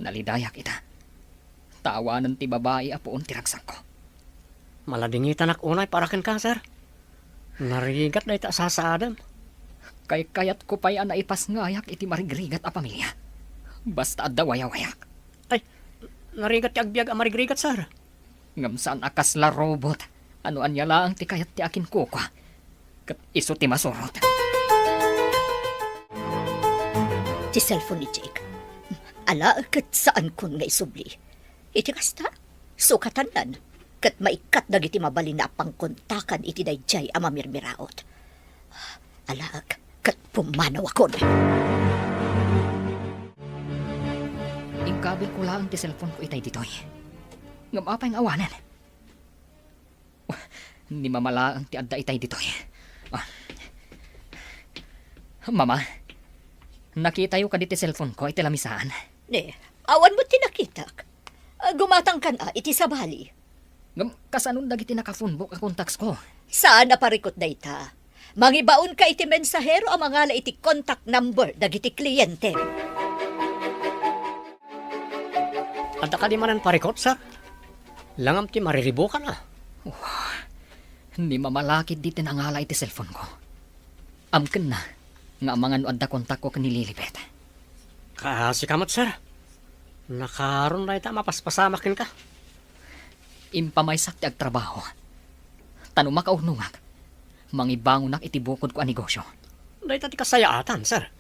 Nalidaya kita. Tawanan ti babae apoon ti ragsak ko. Maladingitan ak unay para ken ka, sir. Narigat na ita sasaadam. Kay kayat ko pa'y anaipas ngayak iti marigrigat a pamilya. Basta adda waya-wayak. Narigat ti agbiag amarigrigat, sir. Ngam saan akas la robot. Ano anya lang ti kayat ti akin kukwa. Kat iso ti masurot. Ti cellphone ni Jake. Ala, kat saan kun nga isubli. Iti kasta, sukatanan. Kat maikat dagiti mabalin na pangkontakan iti dayjay ama mirmiraot. Ala, kat pumanaw akon. Ingkabil ko lang ti cellphone ko itay ditoy. Ngam apay ang awanan. Ni mamala ang ti adda itay ditoy. Mama, nakita yu ka di ti cellphone ko iti lamisaan. Ne, awan mo tinakitak. Gumatang kan iti sabali. Ngam kasanon dagiti naka-phonebook a contacts ko. Saan na parikot na ita? Mangibaon ka iti mensahero ang mga la iti contact number dagiti kliyente. Adda ka di manan parikot, sir. Langam ti mariribo ka na. Ni mamalakit di tinangala iti cellphone ko. Amken na nga mga no adda kontak ko kani Lilibet. Kasi kamot, sir. Nakaroon na ita mapaspasamakin ka. Impamaysak ti agtrabaho. Tanong makaunungak. Mangibangonak iti bukod ko ang negosyo. Dahil ti kasayaatan, sir.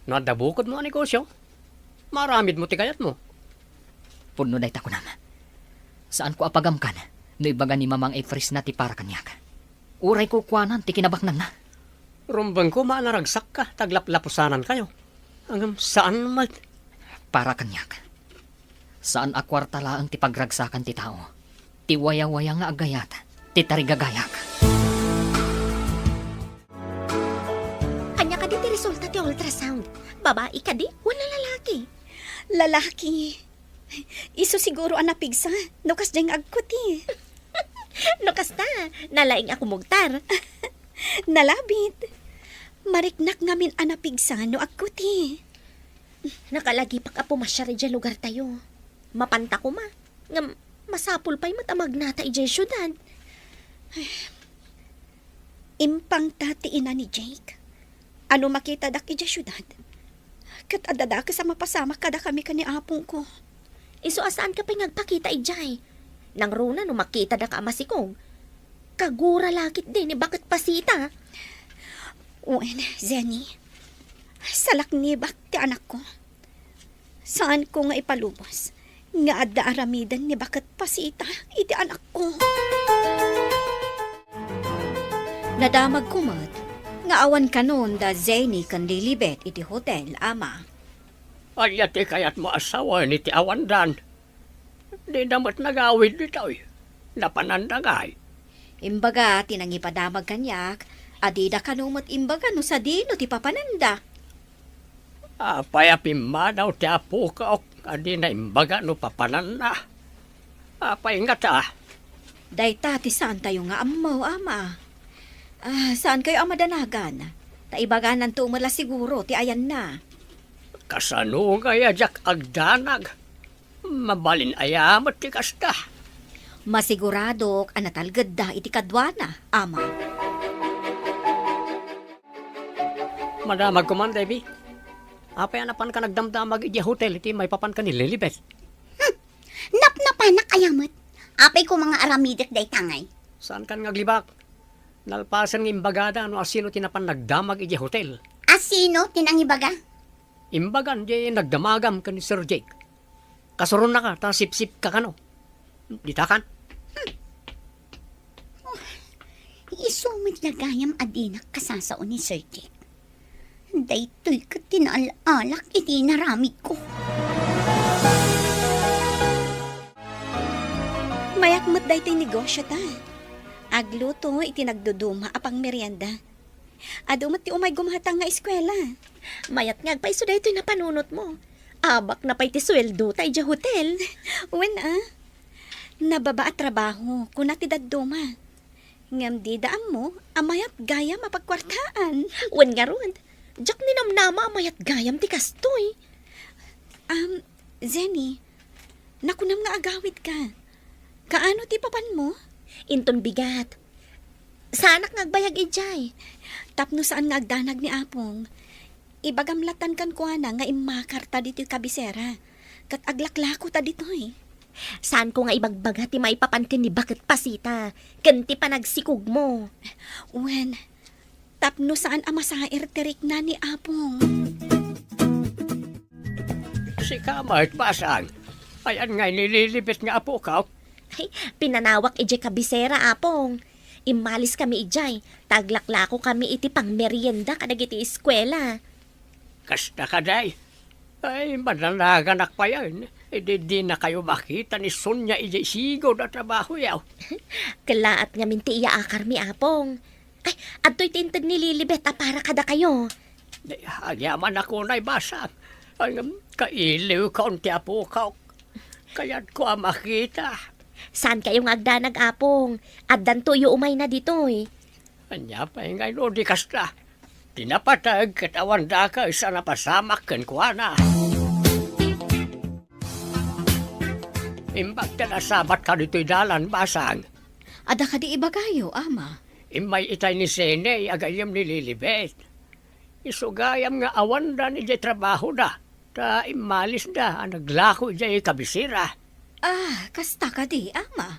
No adda bukod mo ang negosyo. Maramid mo ti kayat mo. Puno dahi ko naman. Saan ko apagamkan? No ibaga ni mamang efris na ti para kanyak. Uray ko kuanan ti kinabaknan na. Rumbang ko maanaragsak ka. Taglaplapusanan kayo. Hanggang saan mag... Para kanyak. Saan akwarta laang ti pagragsakan ti tao. Ti waya-waya nga agayat. Ti tarigagayak. Anya ka di ti resulta ti ultrasound. Babae ka di, wala lalaki. Lalaki. Iso siguro ang napigsa. Nukas diyang agkuti. No kasta, nalaing ako mugtar. Nalabit. Mariknak ngamin ang napigsa no agkuti. Nakalagi pa ka pumasyari dyan lugar tayo. Mapanta ko ma. Nga masapul pa'y matamag nata ijay syudad. Impang tati ina ni Jake. Ano makita dak ijay syudad? Kat adada ka sa mapasama kada kami kani apong ko. Iso asaan ka pa'y nagpakita ijay. Nang runa no makita da ka amasikong. Kagura lakit din, bakit pasita? Uwen, Zenny. Salak ni bak ti anak ko. Saan ko nga ipalubos? Nga adda aramidan ni bakat pasita, iti anak ko. Nadamag kumat, nga awan kanon da Zeni kan lilibet iti hotel, ama. Ayat kayat mo asawa ni ti awandan. Di damat nagawid dito napanandagay. Imbaga, tinangipadamag kanyak, adida kanumot imbaga no sa dino ti papananda. Apay apimadaw ti apo ka adi na imbaga no papananda. Apay nga ta. Dayta ti saan tayo nga amaw, ama. Saan kayo amadanagan? Taibaganan tumala siguro, ti ayan na. Kasano kaya jak agdanag. Mabalin ayamat ti kasta. Masiguradok anatalgad da iti kadwana, ama. Madamag ko man, Debbie. Apay anapan ka nagdamdamag iti hotel iti may papan ka ni Lilibet. Napnapanak ayamat. Apay ko mga aramidak day tangay. Saan kan ngaglibak? Nalpasan ng imbagada no asino tinapan nagdamag iti hotel. Asino tinangibaga? Imbagan di nagdamagam ka ni Sir Jake. Kasuron na ka, ta sip-sip ka kano. Ditakan. Isumit lagayam adinak kasasao ni Sir Jake. Daytoy ka tinaalak iti naramid ko. Mayakmat daytoy negosyo ta. Agluto iti nagduduma apang merienda. Adumat ti umay gumahatang nga eskwela. Mayat nga pa iso daytoy na panunot mo. Abak na pa'y ti sweldo tayo dya hotel. Wen nababa at trabaho kuna ti dadduma. Ngam di daan mo, amayat gaya mapagkwartaan. Wen nga ron. Diyak ninamnama amayat gayam ti kastoy. Zenny, nakunam nga agawid ka. Kaano ti papan mo? Inton bigat. Sanak ngagbayag ijay. Tapno saan nga agdanag ni Apong. Ibagamlatan kan ko nga imakar ta dito kabisera. Kat aglaklako ta dito Saan ko nga ibagbaga ti maipapankin ni bakit pasita. Kanti pa nagsikog mo. Wen, tapno saan amasair tirik na ni Apong. Si Kamart pasang. Ayan nga nililibet nga apo ka. Ay, pinanawak ijay kabisera, apong. Imalis kami ijay. Taglaklako kami iti pang merienda kadag iti eskwela. Kasta ka day. Ay, mananaganak pa yan. Di na kayo makita ni Sonya ijay sigo na trabaho yaw. Kalaat nga minti iya akar mi, apong. Ay, adto'y tintad ni Lilibet para kada kayo. Agyaman ako na'y basang. Ay, kailiw ka unti apo ka. Kaya't ko makita. Saan kayo nga agdanag, apong? Addan tuyo umay na dito'y. Anya pa yung ngayon di kasta. Tinapatag katawan da ka isa na pasamak kan kuana. Imbag ka nasabat ka dito'y dalan basang. Ada ka di ibagayo, ama. Imay itay ni Sene agayam ni Lilibet. Isugayam nga awan da ni jay trabaho da. Ta imalis da ang naglako jay kabisira. Kasta ka di, ama.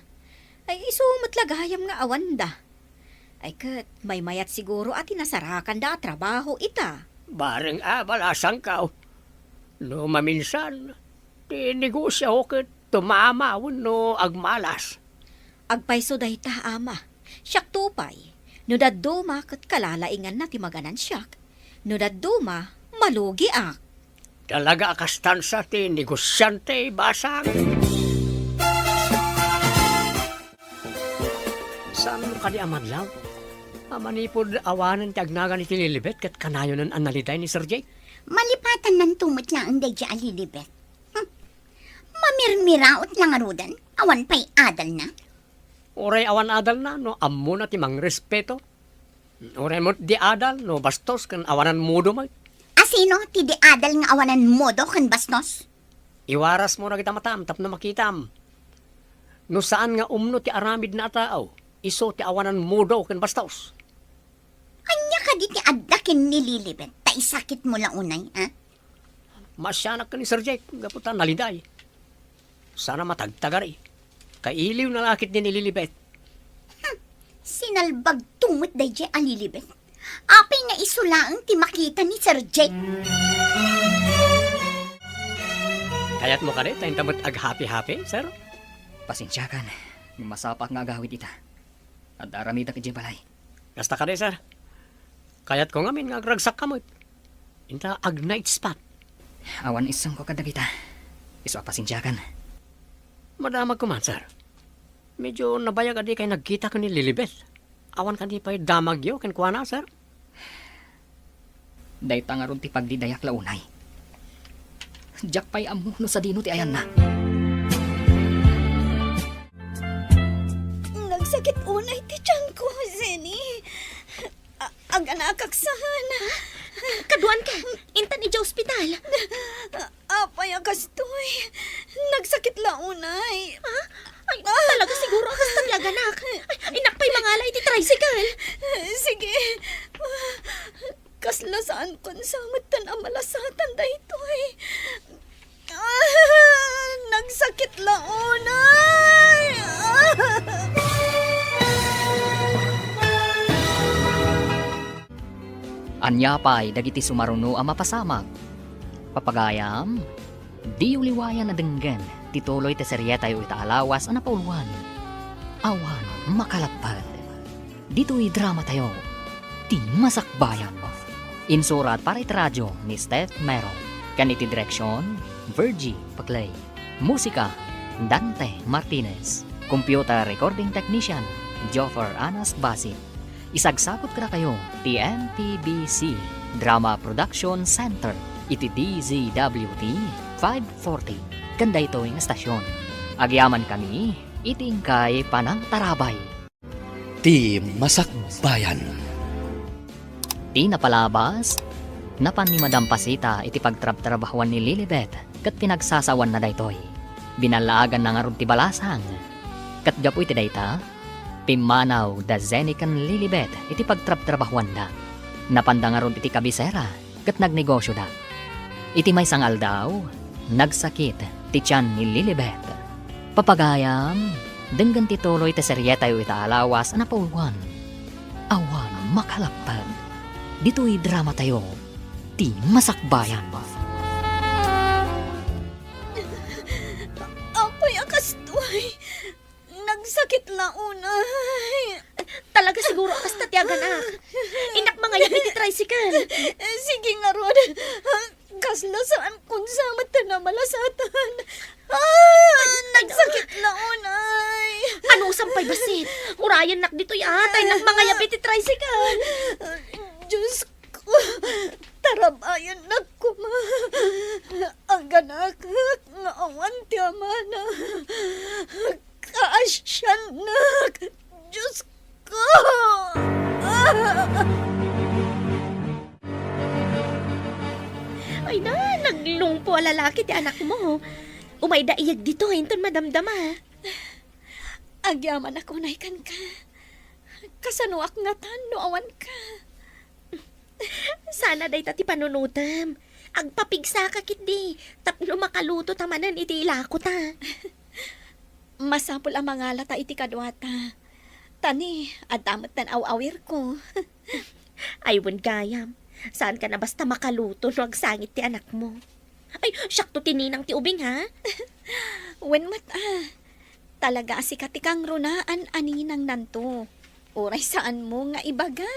Ay, isumat lagayam nga awanda. Ay, kat, may mayat siguro at inasarakan da trabaho ita. Bareng balasang ka. No maminsan, ti negosyo ko kat tumamawon no agmalas. Agpaiso day ta, ama. Siyak tupay. No dadduma kat kalalaingan na ti maganan siyak. No dadduma, malugi ak. Talaga kastansa ti negosyante basang. Saan mo ka di amadlaw? Amanipod awanan ti agnagan iti Lilibet kat kanayo ng analiday ni Sir Jake. Malipatan ng tumot lang ang day dya alilibet. Mamirmiraot lang arudan. Awan pa'y adal na. Oray awan adal na, no ammo na ti mang respeto. Oray mo di adal, no bastos kan awanan mudo mo. Asino ti di adal nga awanan modo kan bastos? Iwaras mo na kita matam, tap na makitam. No saan nga umno ti aramid na tao, iso ti awanan mudo kan bastos. Anya ka di ti addakin ni Lilibet. Taisakit mo lang unay, ha? Masyanak ka ni Sir Jake, gaputan naliday. Sana matagtagari. Kailiw na lakit ni Lilibet. Sinalbag tumot day dya alilibet. Apay na isulaang ti makita ni Sir Jake. Kayat mo ka rin, tayo tamot ag-happy-happy, sir? Pasensya kan, masapak nga agawid ita. At aramida ka balay. Kasta ka rin, sir. Kayat ko nga min nga agragsak kamot. Inta ag-night spot. Awan isang ko kadag ita. Iso pasensya kan. Madamag ko man, sir. Medyo nabayag adi kay nagkita ko ni Lilibet. Awan ka di pa damag yo, kan kuha na, sir. Day tangaron ti pagdidayak launay. Jak pa'y amuno sa dino ti ayan na. Nagsakit unay ti tiyan ko, Zeni. Ang anakaksahan. Kaduan ka, intan ni ospital. Apay akastoy. Nagsakit launay. Ay, talaga siguro akas taglaganak. Ay, inakpay mangalay ti tricycle. Sige. Kaslasaan kon sa matan ang malasatan daytoy. Nagsakit launay. Anya pa'y dagiti sumaruno ang mapasamag. Papagayam, di uliwayan na denggan, tituloy te seryeta yu itaalawas ang napauluan. Awan makalapad. Dito'y drama tayo, ti masakbayan. Insurat para radyo ni Steph Mero. Kaniti direksyon, Virgie Paclay. Musika, Dante Martinez. Computer recording technician, Joffer Anas Basit. Isagsabot ka na kayo, TNTBC Drama Production Center, iti DZWT 540. Ganda ito yung estasyon. Agyaman kami, itingkay panang tarabay. Ti Masakbayan. Di napalabas, napan ni Madam Pasita iti pagtrab-trabahuan ni Lilibet kat pinagsasawan na daytoy. Binalaagan na nga ron ti balasang. Kat gapoy ti dayta, pimanaw da zenikan Lilibet iti pagtrab-trabahuan da. Napanda nga ron iti kabisera kat nagnegosyo da. Iti may sangal daw, nagsakit ti tiyan ni Lilibet. Papagayam, denggan ti tuloy ti seryeta yu itaalawas na pauluan. Awan makalapad. Dito'y drama tayo, ti masakbayan. Apay akastoy. Nagsakit launay. Talaga siguro akas tatyaganak. Inak mga yan iti tricycle. Sige nga Rod. Kaslasaan kung sa mata na malasatan. Nagsakit launay. Ano sampay basit? Urayan nak dito'y atay nak mga yan iti tricycle. Diyos ko, tarabayan na ko ma. Ang ganak, nga awan ti amana. Kaasyan na, Diyos ko. Ay na, naglungpo ang lalaki ti anak mo. Umayda iyag dito, hinton madamdama. Agyaman ako na ikan ka. Kasanuak nga tan, no awan ka. Sana day tati panunutam. Agpapigsa ka kit di. Tapno makaluto tamanan iti ilako ta. Masapul ang mga lata iti kadwata. Tani, adamat tan awawir ko. Aywan gayam. Saan ka na basta makaluto no agsangit ti anak mo? Ay, syakto tininang ti ubing ha? Wen talaga si katikang runaan aninang nanto. Oray saan mo nga ibaga.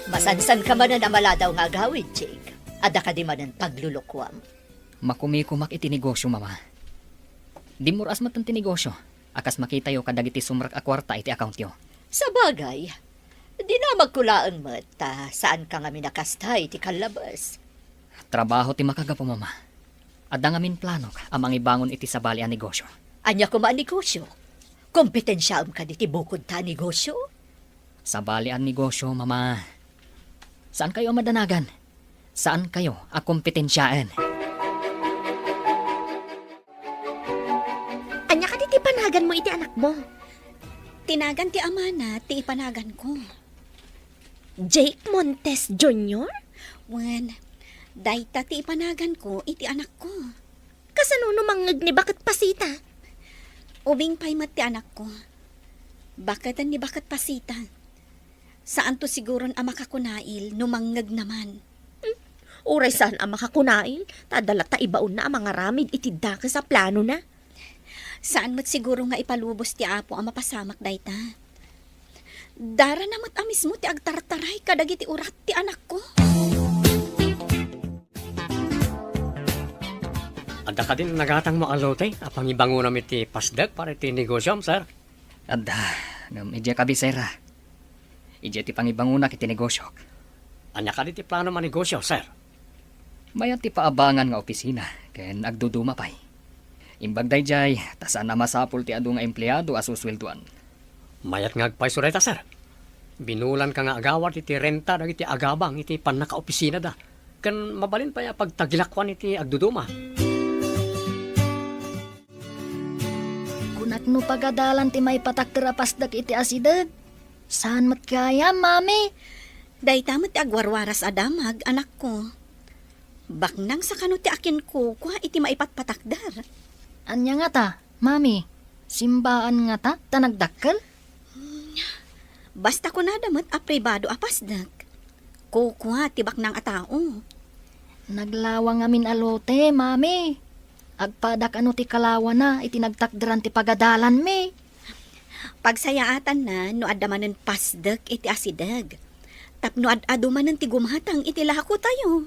Masansan ka man na maladaw nga gawid, Jake. Ada ka di man ang paglulukwam. Makumikumak iti negosyo, mama. Di muras matan ti negosyo. Akas makita yo kadag iti sumrak a kwarta iti account yo. Sa bagay, di na magkulaan mo saan ka nga minakastay ti kalabas. Trabaho ti makagapo, mama. Ada nga min plano amang ibangon iti sabali a negosyo. Anya ko negosyo. Kompetensya ka di bukod ta negosyo. Sabali ang negosyo, mama. Saan kayo madanagan? Saan kayo a kompetensyaan? Anya ka ti panagan mo iti anak mo. Tinagan ti amana, ti ipanagan ko. Jake Montes Jr.? Wen, dayta ti ipanagan ko, iti anak ko. Kasano mangag ni bakit pasita? Ubing pa'y mat ti anak ko. Bakatan ni bakat pasita. Saan to siguron ama kakunail, numangag naman. Uray saan ang makakunail, tadala ta ibaon na ang mga ramid itidda ka sa plano na. Saan mo't siguro nga ipalubos ti Apo ang mapasamak dayta? Dara namat amis mo ti agtartaray kadagiti urat ti anak ko. Adda ka din nagatang mo alote, apang ibango namin ti pasdag para ti negosyam, sir. Adda, idya kabisera. Idya ti pangibanguna kiti negosyo. Anya ka di ti plano manegosyo, sir. Mayat ti paabangan nga opisina, ken agduduma pay. Imbag dayjay, tasan na masapul ti adu nga empleyado asuswelduan. Mayat nga agpaisureta, sir. Binulan ka nga agawat iti renta dagiti agabang iti panaka-opisina da. Kan mabalin pa ya pagtagilakwan iti agduduma. Kunat no pagadalan ti may patakterapasdak iti asidag. Saan mat kaya, mami? Dayta mo't ti agwarwaras adamag, anak ko. Baknang sa kano ti akin ko, kuha iti maipatpatakdar. Anya nga ta, mami? Simbaan nga ta, tanagdakkel? Basta ko na damot a pribado apasdak. Kukuha ti baknang atao. Naglawang amin alote, mami. Agpadak ano ti kalawa na, itinagtakdaran ti pagadalan mi. Pagsayaatan na, no adamanen pasdak iti asidag. Tapno ad-adumanen ti gumatang iti lako tayo.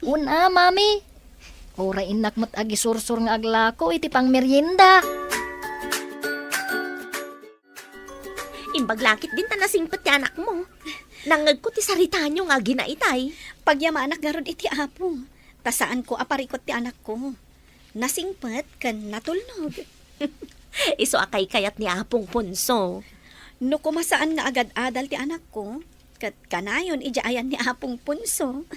Una, mami. Ora inak mat agisursur nga aglako, iti pang merienda. Imbaglakit din ta nasingpet ti anak mo. Nangag ko ti sarita nyo nga ginaitay. Pagyama anak garod iti apo. Tasaan ko aparikot ti anak ko. Nasingpet kan natulnog. Iso akay kayat ni Apong Punso. No kumasaan nga agad-adal ti anak ko, kat kanayon ijaayan ni Apong Punso.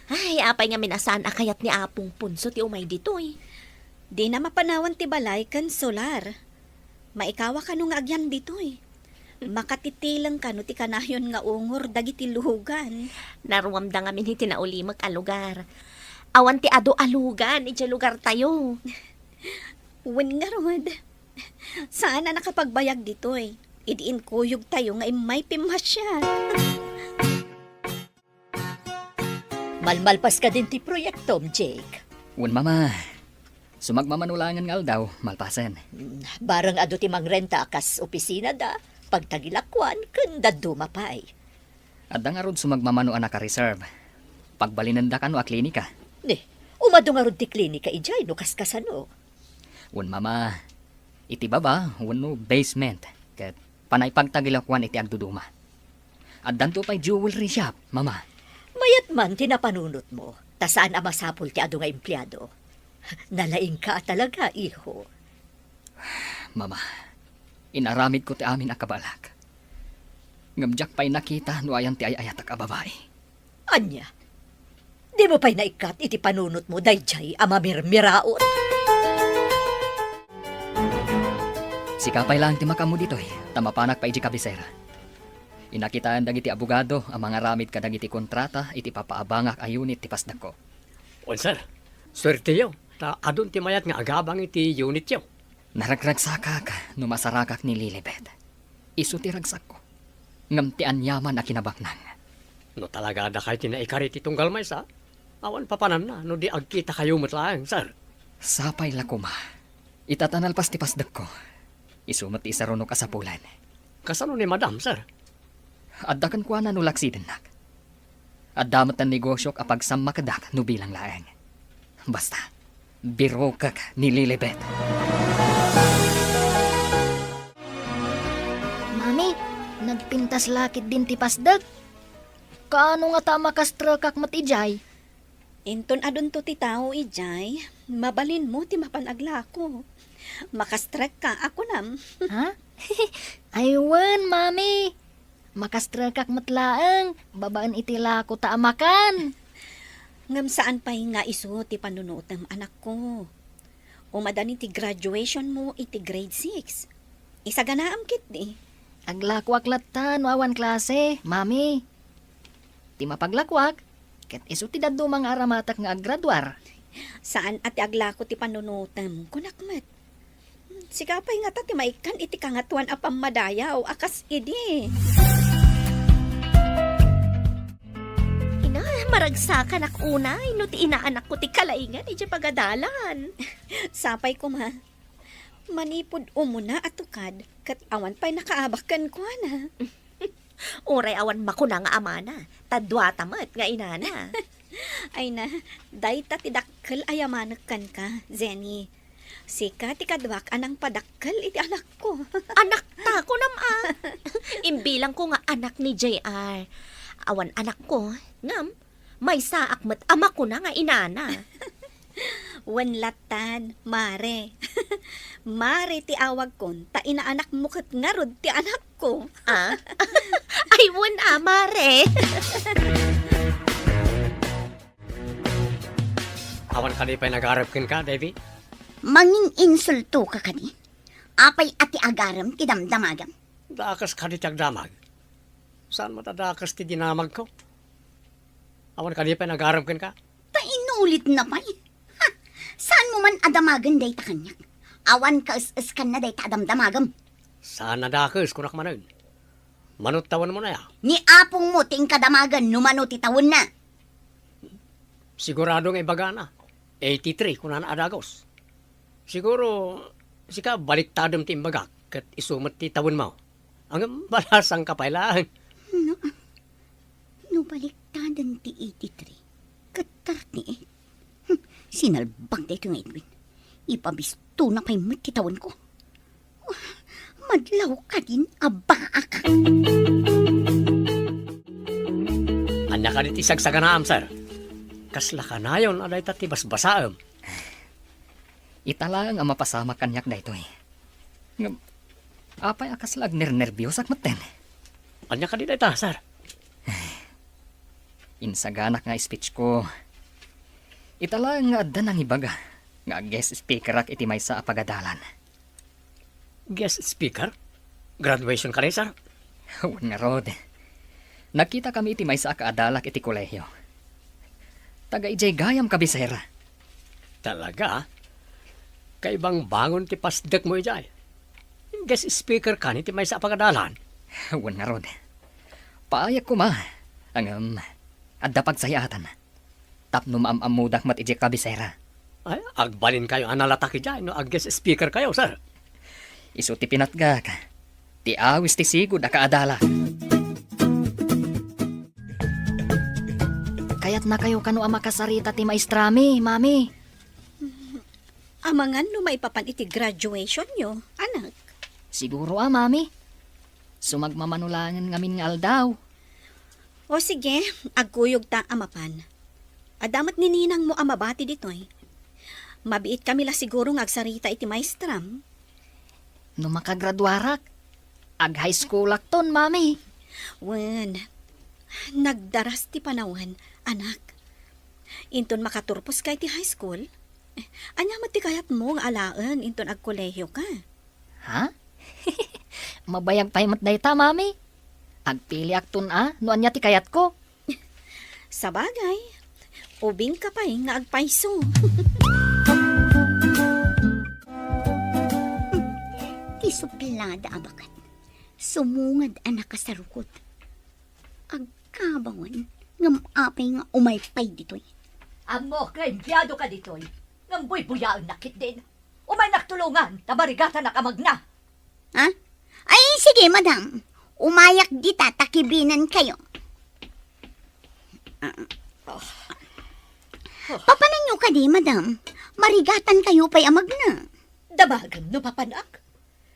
Ay, apay nga minasan akayat ni Apong Punso ti umay ditoy. Di na mapanawan ti balay kan solar. Maikawa ka nung agyan ditoy. Makatitilang ka no ti kanayon nga ungor dagiti luhugan. Naruamda nga min hiti naulimag a lugar. Awan ti ado alugan, iti lugar tayo. Wen nga rod. Saan na nakapagbayag ditoy? Idiin kuyog tayo nga may pimasya. Malmalpas ka din ti proyektom, Jake. Un mama, sumagmamanulangan nga daw, malpasen. Barang ado ti mangrenta akas opisina da, pagtagilakwan, kanda dumapay. Adda nga rod sumagmamano anak ka reserve. Pagbalinanda ka no a klinika. Umado nga rod ti klinika ijay, no kaskasano. Un mama, iti baba, no basement. Ket panay pagtagilakwan iti agduduma. Addan to pay jewelry shop, mama. Mayat man tinapanunot mo, tasaan ang masapul ti ado nga empleyado. Nalaing ka talaga, iho. Mama, inaramid ko ti amin a kabalak. Ngamjak pa'y nakita no ayan ti ayatak a babae. Anya, di mo pa'y naikat iti panunot mo dayjay amamirmiraot. Sikapay lang ti makamu ditoy, tamapanak pa iti kabisera. Inakitaan dagiti abogado ang mga ramid kadagiti kontrata iti papaabangak a unit ti pasdak ko. On, sir. Swerte yo. Ta adun ti mayat nga agabang iti unit yo. Naragragsakak no masarakak ni Lilibet. Isu ti ragsak ko. Ngam ti anyaman a kinabaknan. No talaga da kayo tinaikarit itong galmay sa. Awan papanan na no di agkita kayo matlaang, sir. Sapay lakuma. Itatanalpas ti pasdak ko. Isumot ti isaruno kasapulan. Kasano ni madam, sir? Addakan kwa na no laksidenak. Addamat ang negosyo kapag samakadak no bilang laeng. Basta, biro kak ni Lilibet. Mami, nagpintas lakit din ti pasdag. Kaano nga ta makastrakak matijay? Inton adun to ti tao ijay, mabalin mo ti mapanagla ko. Makastrek ka ako nam. Ha? Aywan, mami. Makastrakak matlaang, babaan itila ko taamakan. Ngam saan pa'y nga iso ti panunutam anak ko. Umadani ti graduation mo iti grade 6. Isaganaam kit di. Aglakwak latta no awan klase, mami. Ti mapaglakwak, ket iso ti daddo mga aramatak nga aggraduar. Saan ati aglako ti panunutam kunakmat. Sikapay nga ta ti maikan iti kangatuan a pamadayaw akas idi. Maragsakan ak unay, no ti inaanak ko ti kalaingan, iti pagadalan. Sapay ko ma. Manipod umuna at tukad, kat awan pa'y nakaabakan ko na. Uray awan makuna nga amana, tadwa tamat nga inana. Ay na, day ta tidakkel ayamanakan ka, Zenny. Sika ti kadwak anang padakkel iti anak ko. Anak ta ko Imbilang ko nga anak ni JR. Awan anak ko, ngam, may saak met ama ko na nga inana. Wanlatan, mare. Mare ti awag kon, ta inaanak mo kat ngarod ti anak ko. Ah? Ay, mare. Awan ka di pa nag-arapkin ka, Davy? Manging insulto ka kani. Apay ati agaram ti damdamagam. Dakas ka di tiyagdamag. Saan matadakas ti dinamag ko? Awan ka di pa nag-arapkin ka? Ta inulit na pa'y. Ha, saan mo man adamagan day ta kanyak? Awan ka is kan na day ta damdamagam. Saan nadakas kunak manan? Manot tawan mo na ya. Ni apong mo ting kadamagan numano ti tawon na. Siguradong ibaga na. 83 kung na adagos. Siguro, sika baliktadom ti imbaga kat isumat ti tawon mo. Ang balasang kapailaan. No baliktadan ti 83. Kat 38. Sinalbag day ito nga Edwin. Ipabisto na pa'y matitawan ko. Madlaw ka din, abaa ka. Anya ka dit isagsaganaam, sir. Kasla ka na yun, aday tati basbasaam. Italang ang mapasama kanyak da ito eh. Ngam, apay akas lag nervyos ak maten. Anya ka dit ita, sir. Insaganak nga speech ko. Italang nga adda nang ibaga. Nga guest speaker ak iti may sa apagadalan. Guest speaker? Graduation ka rin, sir? Huwag nga rod. Nakita kami iti may sa akaadalak iti kolehyo. Taga ijay gayam kabisera. Talaga? Kaibang bangon ti pasdak mo ijay. Guest speaker ka ni ti may sa pagadalan. Huwag nga rod. Paayak ko ma. Ang adda pagsayatan. Tapno maamamudak mat ijay kabisera. Ay, agbalin kayo analatak ijay no ag guest speaker kayo, sir. Isu ti pinatgak. Ti awis ti sigud akaadala. Kaya't na kayo kano ang makasarita ti maestrami, mami. Amangan no maipapan iti graduation nyo, anak. Siguro mami. Sumagmamanulangan ngamin nga aldaw. O sige, agkuyog ta amapan. Adamat ni ninang mo amabati ditoy. Mabiit kami la siguro ngagsarita iti maestram. No makagraduarak. Ag high school akton, mami. Wen, nagdaras ti panawan, anak. Inton makaturpos kay ti high school, anya mati kayat mo nga alaan inton ag kolehiyo ka. Ha? Mabayag pa mat dayta, mami. Agpili akton no anya ti kayat ko. Sa bagay, ubing ka pa'y nga agpaiso. Ti suplada abakat. Sumungad anak ka sa rukot. Agkabawan, ngam apay nga umaypay ditoy. Amo, kaimbyado ka ditoy. Ngamboy buyaan nakit din. Umay naktulungan, tabarigata na kamag na. Ha? Ay, sige, madam. Umayak dita, takibinan kayo. Papanan nyo ka di, madam. Marigatan kayo pa'y amag na. Damagan no papanak.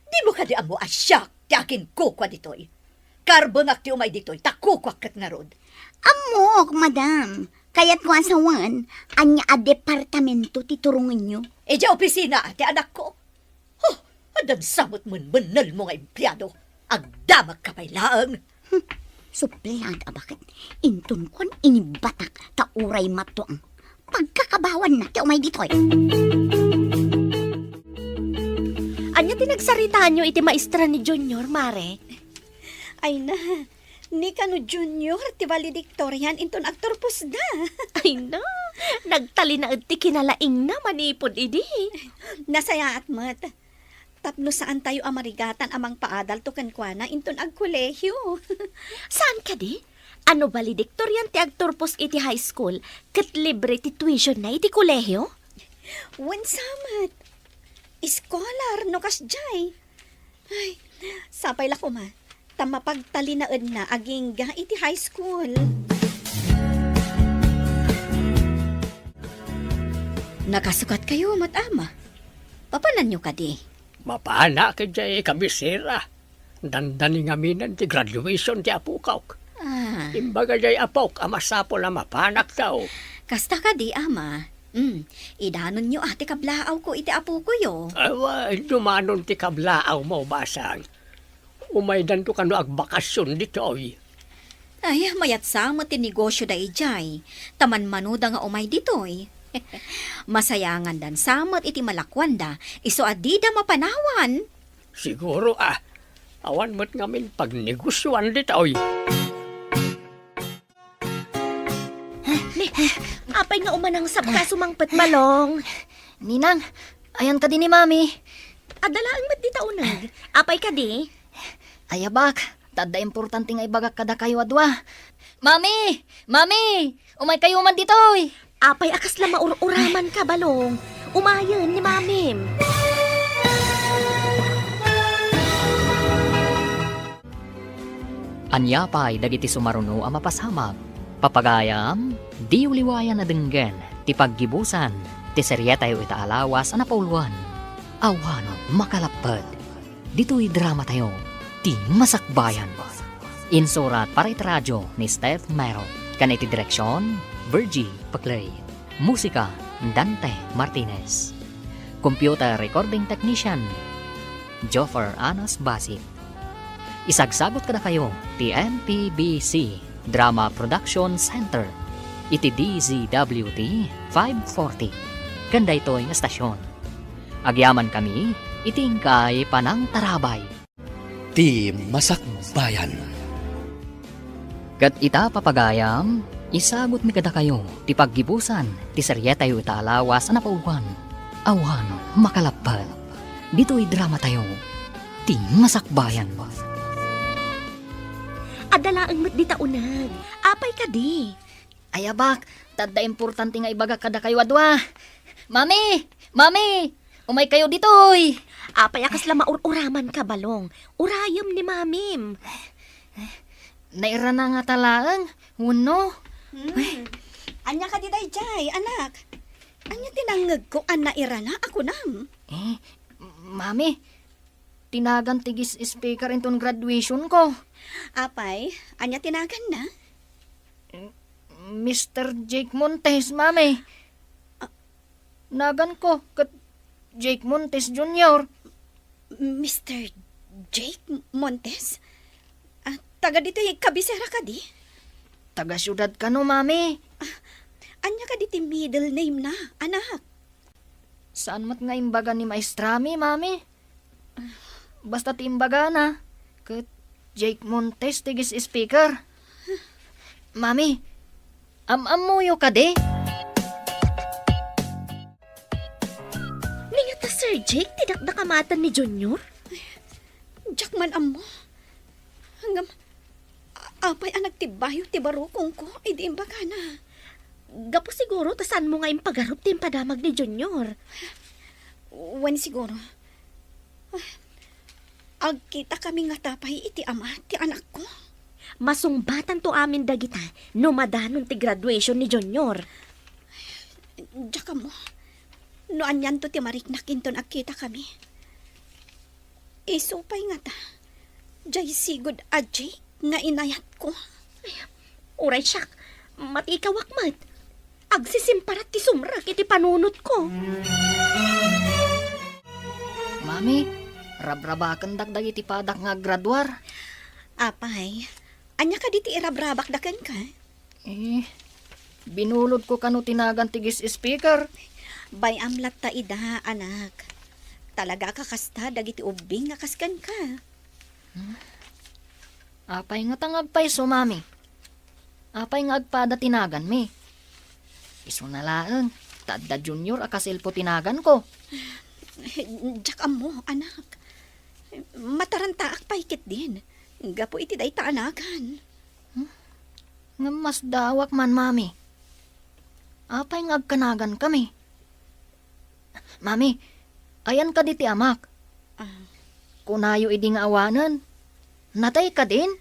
Di mo ka di amo asyak ti akin kukwa ditoy. Karbon ti umay ditoy, takukwa kat nga rod. Amok, madam. Kaya't ko asawan, anya a departamento titurungan nyo. E di opisina ti anak ko. Oh, adan samot menal mo nga empleyado. Agdamag ka pa'y laang. Suplad abakat. Intun kon inibatak ta uray matuang. Pagkakabawan na ti umay ditoy. Anya tinagsaritaan nyo iti maestra ni Junior, mare? Ay na, ni kano junior ti valedictorian inton agturpos da. Ay na, nagtali na ti kinalaing na manipod idi. Nasaya at mat. Tapno saan tayo amarigatan amang paadal to kankwana inton ag kolehyo. Saan ka di? Ano valedictorian ti agturpos iti high school ket libre ti tuition na iti kolehiyo? Wan samat. Iskolar no kasjay. Ay, sapay la ko ma. Tamapagtalinaan na aging ga iti high school. Nakasukat kayo, matama. Papanan nyo ka di? Mapana ka jay kabisira. Dandani nga minan ti graduation ti apukaw. Ah, Imbaga jay apok, amasapol na mapanak daw. kasta ka di, ama. Idanon nyo ate kablaaw ko iti apo ko yo. Awa, dumanon ti kablaaw mo basang. Umaydan to kano agbakasyon dito oy. Ay, mayat sa mo ti negosyo da ijay. Taman manuda nga umay ditoy. Masayangan dan samot iti malakwanda, iso adida mapanawan. Siguro awan mo't ngamin pag negosyoan dito oy. Apay nga umanang sabka sumangpet balong. Ninang, ayan ka din ni Mami. Adalaan mat di taunag. Apay ka di? Ayabak, tada importante nga ibagak kada kayo adwa. Mami! Mami! Umay kayo man ditoy! Apay akas la maururaman ka balong. Umayon ni mamim. Anyapay dagiti sumaruno ang mapasamag. Papagayam, di uliwayan na denggen, ti paggibusan, ti seryetayo ita alawas ang napauluan. Awano makalapad. Dito'y drama tayo, ti masakbayan. Insurat para iti radyo ni Steph Mero. Kaniti direksyon, Virgie Paclay. Musika, Dante Martinez. Computer recording technician, Joffer Anas Basit. Isagsagot kada kayo, ti MPBC Drama Production Center. Iti DZWT 540. Ganda ito'y estasyon. Agyaman kami, itingkay panang tarabay. Ti Masakbayan. Kat ita papagayam, isagot mi kada kayo, ti paggibusan, ti seryetayo ita alawas na napauwan. Awan, makalapad. Dito'y drama tayo, ti Masakbayan. Adalaan mat di taunag. Apay ka di? Ayabak, tada importante nga ibagak kada kayo adwa. Mami! Mami! Umay kayo ditoy! Apay akas la maururaman ka balong. Urayom ni mamim. Naira na nga talaang. Uno? Anya ka di day jay, anak. Anya tinangag ko an nairana ako nam. Mami, tinagan tigis speaker inton graduation ko. Apay, anya tinagan na? Mr. Jake Montes, Mami. Nagan ko kat Jake Montes Jr. Mr. Jake Montes? Taga dito yung kabisera ka di? Taga syudad ka no, Mami. Anya ka diti middle name na, anak. Saan mat nga imbaga ni Maestrami, Mami? Basta timbaga na. Kat Jake Montes tigis speaker. Mami, amuyo ka di? Ninyo ta Sir Jake, tidak nakamatan ni Junior? Jackman amo. Hanggang apay ang nagtibayo ti barukong ko, di imbaga na. Gapo siguro, tasan mo nga yung pagarup din padamag ni Junior. Wan siguro. Agkita kami nga tapay iti ama ti anak ko. Masungbatan to amin dagita, no madanon ti graduation ni Junior. Jaka mo. No anyan to ti mariknakin ton agkita kami. Isupay nga ta. Jay sigod ajay nga inayat ko. Uray siyak, matikawak mat. Agsisimparat ti sumrak iti panunot ko. Mami, rabrabakan dagdag iti padak nga graduar. Apay, anya ka diti irabrabak dakan ka? Binulod ko kano tinagan tigis speaker. Bay amlat ta ida, anak. Talaga ka kasta dagiti ubing nga kaskan ka. Apay nga tangagpay so, Mami. Apay nga agpada tinagan mi. Iso na laang, tada Junior akasilpo tinagan ko. Jack mo, anak. Matarantaak paikit din. Gapo iti day taanagan. Nga mas dawak man, mami. Apay nga agkanagan kami. Mami, ayan ka di ti amak. Kunayo idi nga awanan. Natay ka din?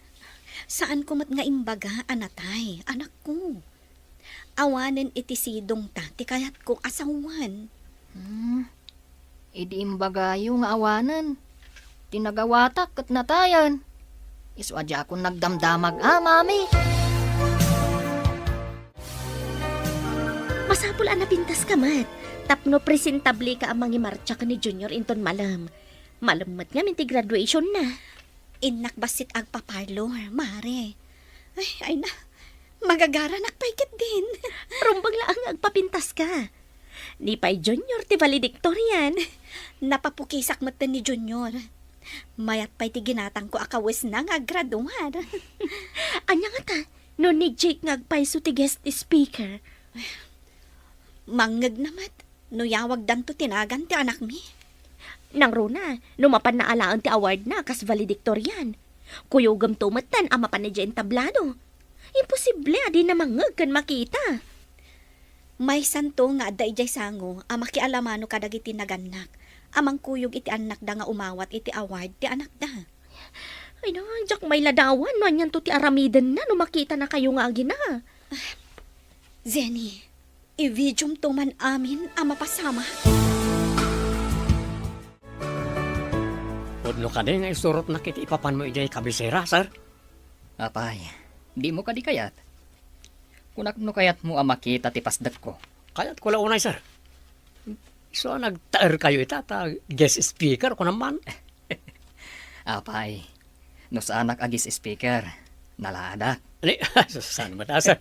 Saan ko mat nga imbaga, anatay, anak ko. Awanen iti sidong ta, ti kayat ko asawan. Idi imbagayo nga awanan. Tinagawatak kat natayan. Iswadya akong nagdamdamag, mami. Masapul na pintas ka mat. Tapno presentable ka ang mangimarcha ka ni Junior inton malam. Malamat nga minti graduation na. Inak basit agpaparlor, mare. Ay na, magagaranak paikit din. Rumbang laang agpapintas ka. Ni pay Junior ti valedictorian. Napapukisak mata ni Junior. Mayat pa'y ti ginatang ko akawis na nga graduar. Anya nga ta, no ni Jake ngagpay so ti guest speaker. Mangag namat, no yawag dan to tinagan ti anak mi. Nang runa, numapan na alaan ti award na kas valedictorian. Kuyogam tumatan ama pa na dyan tablado. Imposible adi na mangag kan makita. May santo nga da ijay sango, makialamano kadagiti naganak. Amang kuyog iti anak da nga umawat iti award ti anak da. Ay no, jak may ladawan, manyan to ti aramidan na, no makita na kayo nga agi na. Zenny, i-videom to man amin mapasama. Pudno ka din nga isurot na kiti ipapan mo ijay kabisera, sir. Apay, di mo ka di kayat. Kunak no kayat mo ang makita ti pasdat ko. Kaya't ko launay, sir. So, nagtaer kayo itata, guest speaker ko naman. Apay, no sa anak agis speaker, naladak. Ani, saan ba ta, sir?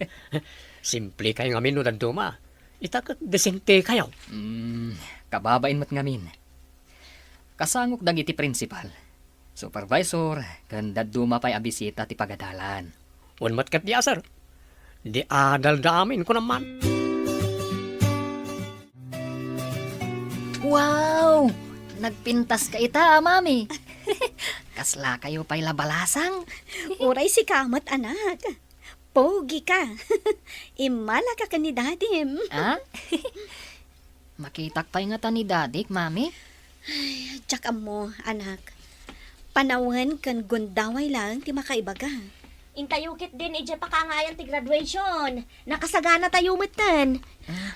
Simple kayo nga minudan duma. Itakot desente kayo. Kababain mo't ngamin. Kasangok dagiti principal, supervisor, kan daduma pa'y abisita ti pagadalan. Unmat kat diya, sir. Di adal damin ko naman. Wow! Nagpintas ka ita, mami. Kasla kayo pa'y labalasang. Uray si kamat anak. Pogi ka. Imala ka ni dadim. Makitak pa'y nga ta ni dadik, mami. Tsaka mo, anak. Panawan kan gundaway lang ti makaibaga. Intayukit din ije pakangayan ti graduation. Nakasagana tayo matan.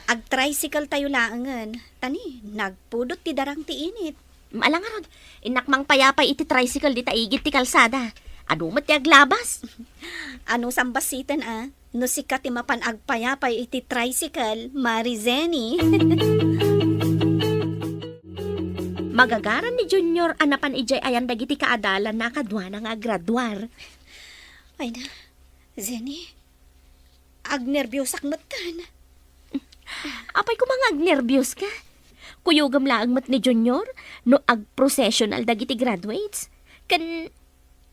Ag-tricycle tayo laangan. Tani, nagpudot ti darang ti init. Maalangarod, inakmang payapay iti tricycle di taigit ti kalsada. Adumat ti aglabas. Ano sambasitan No sikat ti mapan agpayapay iti tricycle, Marizeni. Magagaran ni Junior anapan ijay ayan dagiti kaadalan na kadwa na nga graduar. Ay na, Zenny, agnerbyusak matan. Apay ko mga agnervyos ka. Kuyugam laang mat ni Junior no ag-processional dagiti graduates. Kan,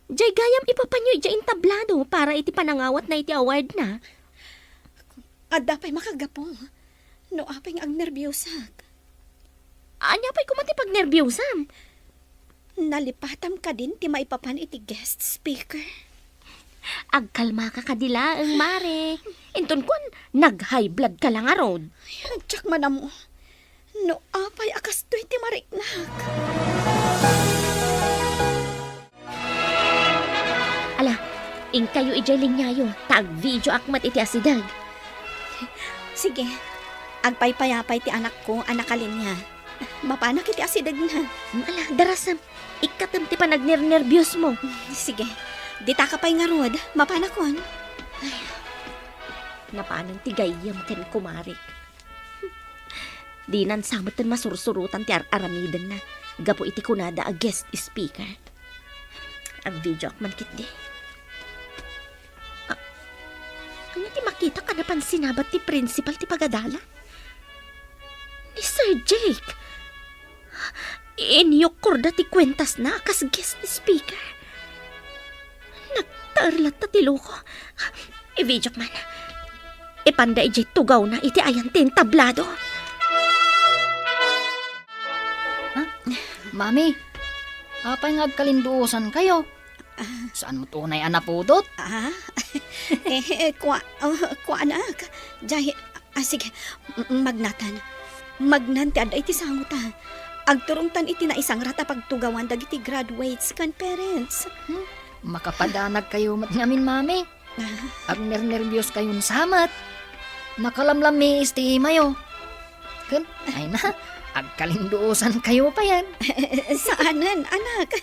jay gayam ipapanyo ijay intablado para iti panangawat na iti award na. Adda pa'y makagapo. No apay nga agnerbyusak. Anya pa'y kumati pag nervyosam. Nalipatam ka din ti maipapan iti guest speaker. Agkalma ka kadila ang mare. Inton kun, nag-high blood ka lang arod. Tsak man mo. No apay akas to'y ti mariknak. Ala, ing kayo ijay linyayo. Tag-video akmat iti asidag. Sige, agpaypayapay ti anak ko, anakalin niya. Mapanak iti asidag na. Ala, darasam. Ikatam ti pa nagnervyos mo. Sige, dita ka pa'y nga rod, mapanakon. Napanang ti gayam ken kumarik. Di nan samatan masursurutan ti aramidan na. Gapo iti kunada a guest speaker. Ang video ak man kit di. Ano ti makita ka napan sinabat ti principal ti pagadala? Ni Sir Jake. Inyok korda ti kwentas na kas guest speaker. Nagtarlat ta ti loko. I-video man. Ipanda ijay tugaw na iti ayan tin tablado. Mami, apay nga agkalinduosan kayo. Saan mo tunay anapudot? Kwa anak. Jay, sige, magnatan. Magnan ti aday ti sanguta. Agturungtan iti na isang rata pagtugawan dagiti graduates kan parents. Makapadanag kayo mat ngamin, mami. Ag nervyos kayon samat. Nakalamlam mi istimayo. Kun, ay na, agkalinduosan kayo pa yan. Saanan, anak?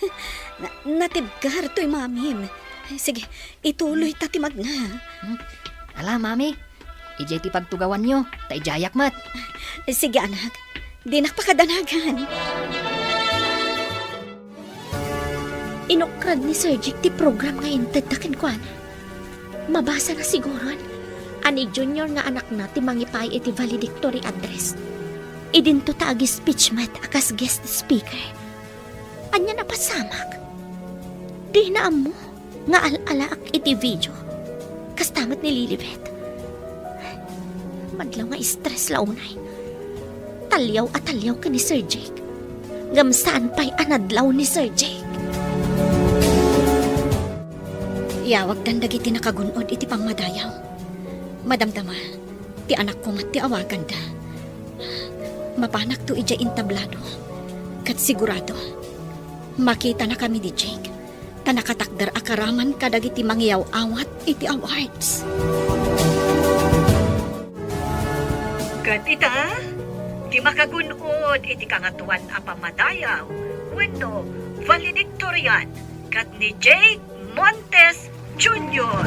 Natibgar to'y mamim. Sige, ituloy tati magna. Ala, mami, ijay ti pagtugawan nyo, tay jayak mat. Sige, anak. Di nakpakadanagan. Inukrad ni Sir Jake ti program ngayon tagtakin ko na. Mabasa na siguro. Ani junior nga anak na ti mangipay iti valedictory address. Idinto taagi speech mat akas guest speaker. Anya na pasamak. Di na amo nga alalaak iti video. Kastamat ni Lilibet. Madlaw nga stress launay. Talyaw at talyaw ka ni Sir Jake. Gamsaan pa'y anadlaw ni Sir Jake. Yawag dandag iti nakagunod iti pangmadayaw. Madamdama, ti anak ko mat ti awagan da. Mapanak to ija intablado. Kat sigurado, makita na kami di Jake. Tanakatakdar akaraman kadag iti mangyaw awat iti awards. Kat ita, di makagunod iti kangatuan a pamadayaw. Wenno, valedictorian. Kat ni Jake Montes Jr.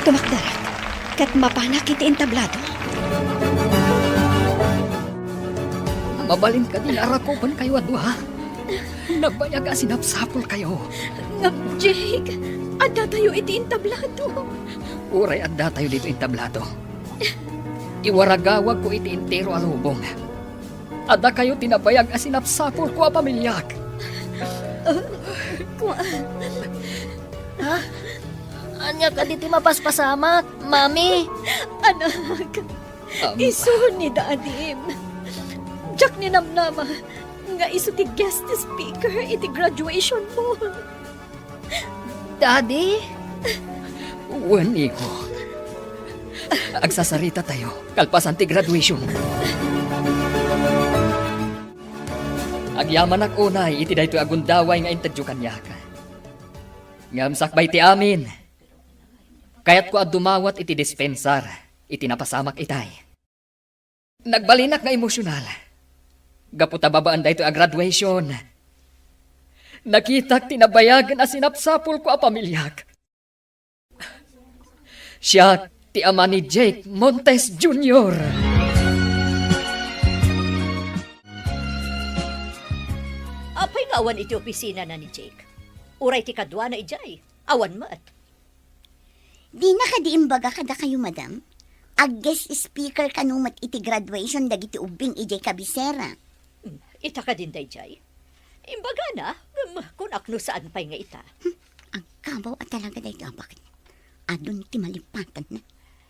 Tumakdar, kat mapanak iti intablado. Mabalin ka din arakopan kayo adwa. Nagbayag sinapsapol kayo. Ngam, Jake, ada tayo iti intablado. Uray adda tayo dito intablado. Iwaragawag ko iti intero alubong. Ada kayo tinabayag sinapsapol ko a pamilyak. Ha? Anya ka diti mapaspasamak, mami. Anak, iso ni Dadim. Jak ni namnama, nga iso ti guest speaker iti graduation mo. Daddy? Wani ko. Agsasarita tayo, kalpasan ti graduation. Agyaman ak unay, iti dayto agundaway nga intadyo kanyak. Ngamsakbay ti amin. Kayat ko dumawat iti dispensar, iti napasamak itay. Nagbalinak nga emosyonal. Gaputa babaan dayto a graduation. Nakitak tinabayagan a sinapsapol ko a pamilyak. Siya ti ama ni Jake Montes Jr. Apay nga awan iti opisina na ni Jake. Uray ti kadwa na ijay. Awan mat. Di na kadiimbaga kada kayo, madam. Ag guest speaker kanumat iti graduation dagiti ubing ijay kabisera. Ita ka din dayjay. Imbaga na, kung akno saan pa'y nga ita. Ang kabaw at talaga dahil bakit? Adon ti malipatan na.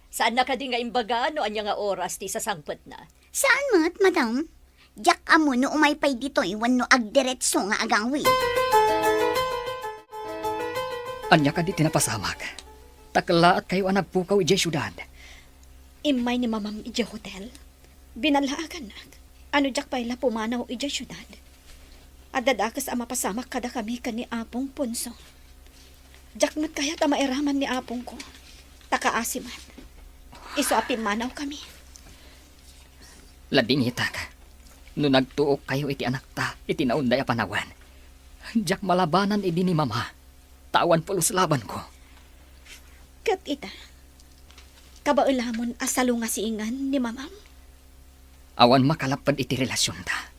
Saan na ka din nga imbaga no anya nga oras ti sasangpet na? Saan mat, madam? Jak amo no umaypay dito iwan no agdiretso nga agangwi. Anya ka di tinapasamak. Takla at kayo ang nagpukaw ijay syudad. Imay ni mamam ija hotel. Binalaagan na. Ano jak pa'y pumanaw ija syudad. Adadakas ang mapasamak kada kami ka ni Apong Punso. Jak mat kaya ta mairaman ni Apong ko. Takaasimat. Iso apimanaw kami. Lading itak. No nagtuok kayo iti anak ta, iti naunday a panawan. Jak malabanan idi ni mama. Tawan pulos laban ko. Kat ita. Kabaulamon asalo nga siingan ni mamam. Awan makalapad iti relasyon ta.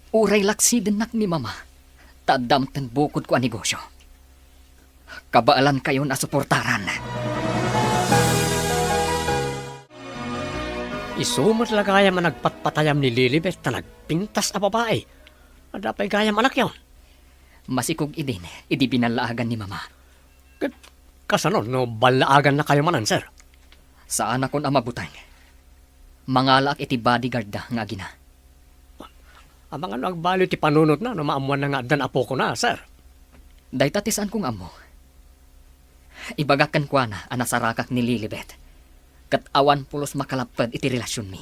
Uray laksiden nak ni mama. Tadamten bukod ko ang negosyo. Kabaalan kayo na suportaran. Isumot lang kaya man nagpatpatayam ni Lilibet na nagpintas a babae. Adapay gayam anak yaw. Masikog idin, idi binalaagan ni mama. Kasanon, no balaagan na kayo manan, sir. Saan akon amabutang? Mangalak iti bodyguard da nga gina. Amang ano agbalo ti panunot na, no maamuan na nga dan apo ko na, sir. Day tatisan kong amo. Ibagakan kwa na anasarakak ni Lilibet. Kat awan pulos makalapad iti relasyon mi.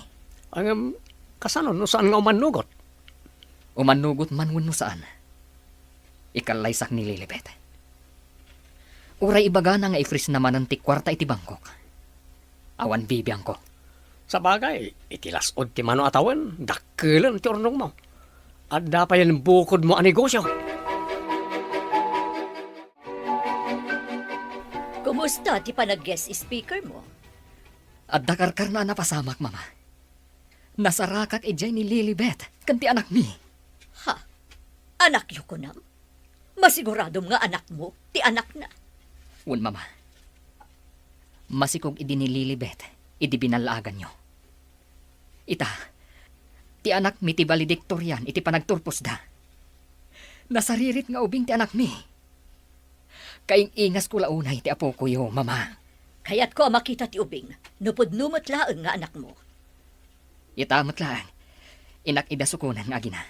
Ang kasano no saan nga umanugot? Umanugot man wenno saan. Ikalaysak ni Lilibet. Uray ibaga na nga ifris naman ang tikwarta iti bangkok. Awan bibiyang ko. Sa bagay, itilasod ti mano atawan, dakkelan ti ornong mo. At dapat yan bukod mo ang negosyo. Kumusta ti panag-guest speaker mo? At dakarkar na napasamak, mama. Nasarakak ijay ni Lilibet, kanti anak mi. Ha? Anak yu ko nam? Masiguradom nga anak mo, ti anak na. Un, mama. Masikog idi ni Lilibet, idi binalagan nyo. Ita, ti anak mi ti valedictorian, iti panagturpos da. Nasaririt nga ubing ti anak mi. Kaing ingas ko launay ti apo ko yo, mama. Kaya't ko makita ti ubing, nupod-numot laeng nga anak mo. Itamat lang, inak idasukunan nga gina.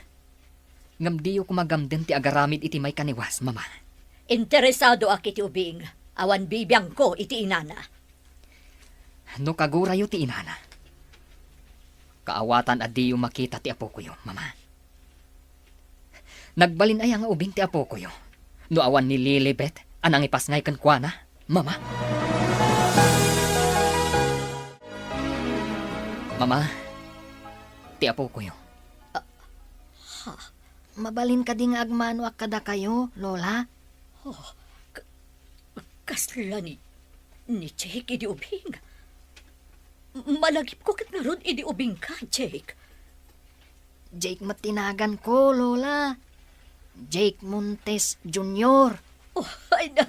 Ngam diyo kumagamden ti agaramid iti may kaniwas, mama. Interesado ak iti ubing, awan bibiyang ko iti inana. No kagurayo ti inana. Kaawatan at diyo makita ti apo ko yo, mama. Nagbalin ay nga ubing ti apo ko yo. No awan ni Lilibet, anang ipasngay kan kwa na, mama. Mama, ti apo ko yo. Mabalin ka di nga agmano ak kada kayo, Lola. Kasla ni Jake idi ubing. Malagip ko kat naroon idi ubing ka, Jake. Jake matinagan ko, Lola. Jake Montes Jr. Oh, ay na,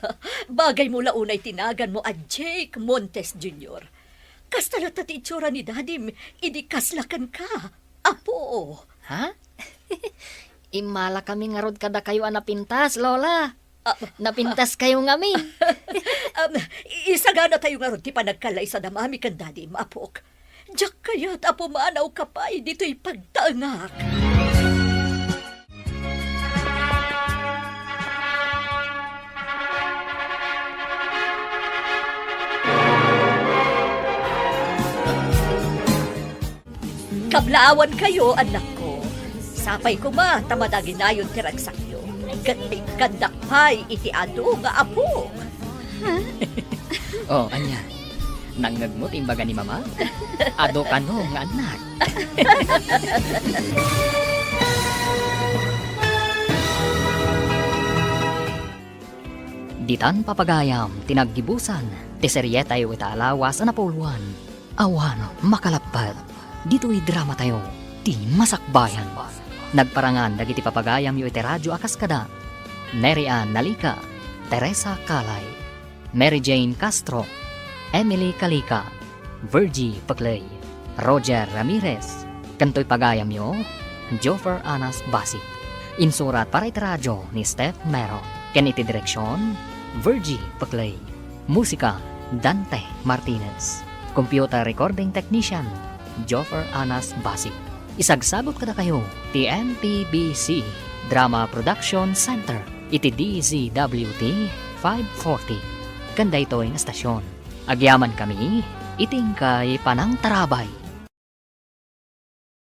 bagay mo launay tinagan mo at Jake Montes Jr. Kastalat at itsura ni Dadim, idi kaslakan ka. Apo. Ha? Imala kami nga rod kada kayo napintas, Lola. Napintas kayo nga mi. Isagana tayo nga ron ti panagkalay sa damami kan Dadim, apok. Diyak kaya't apo maanaw ka pa, dito'y pagtaangak. Kablaawan kayo, anak ko. Sapay ko ma, tamadagin na yung tiragsakyo. Kandakpay iti ado nga apo. Oh, anya. Nanggagmot imbaga ni mama. Ado ka no nga anak. Ditan papagayam, tinaggibusan, ti serye tayo italawas na napuluan. Awan, makalapad. Dito'y drama tayo, ti masakbayan. Nagparangan dagiti papagayam yu iti radyo akas kada. Neri Ann Nalika, Teresa Kalay, Mary Jane Castro, Emily Kalika, Virgie Paclay, Roger Ramirez. Kanto'y pagayam yu, Joffer Anas Basit. Insurat para iti radyo ni Steph Mero. Ken iti direksyon, Virgie Paclay. Musika, Dante Martinez. Computer recording technician, Joffer Anas Basit. Isagsabot kada kayo, TNTBC Drama Production Center, iti DZWT 540. Kanda ito'y na stasyon. Agyaman kami, iting kay Panang Tarabay.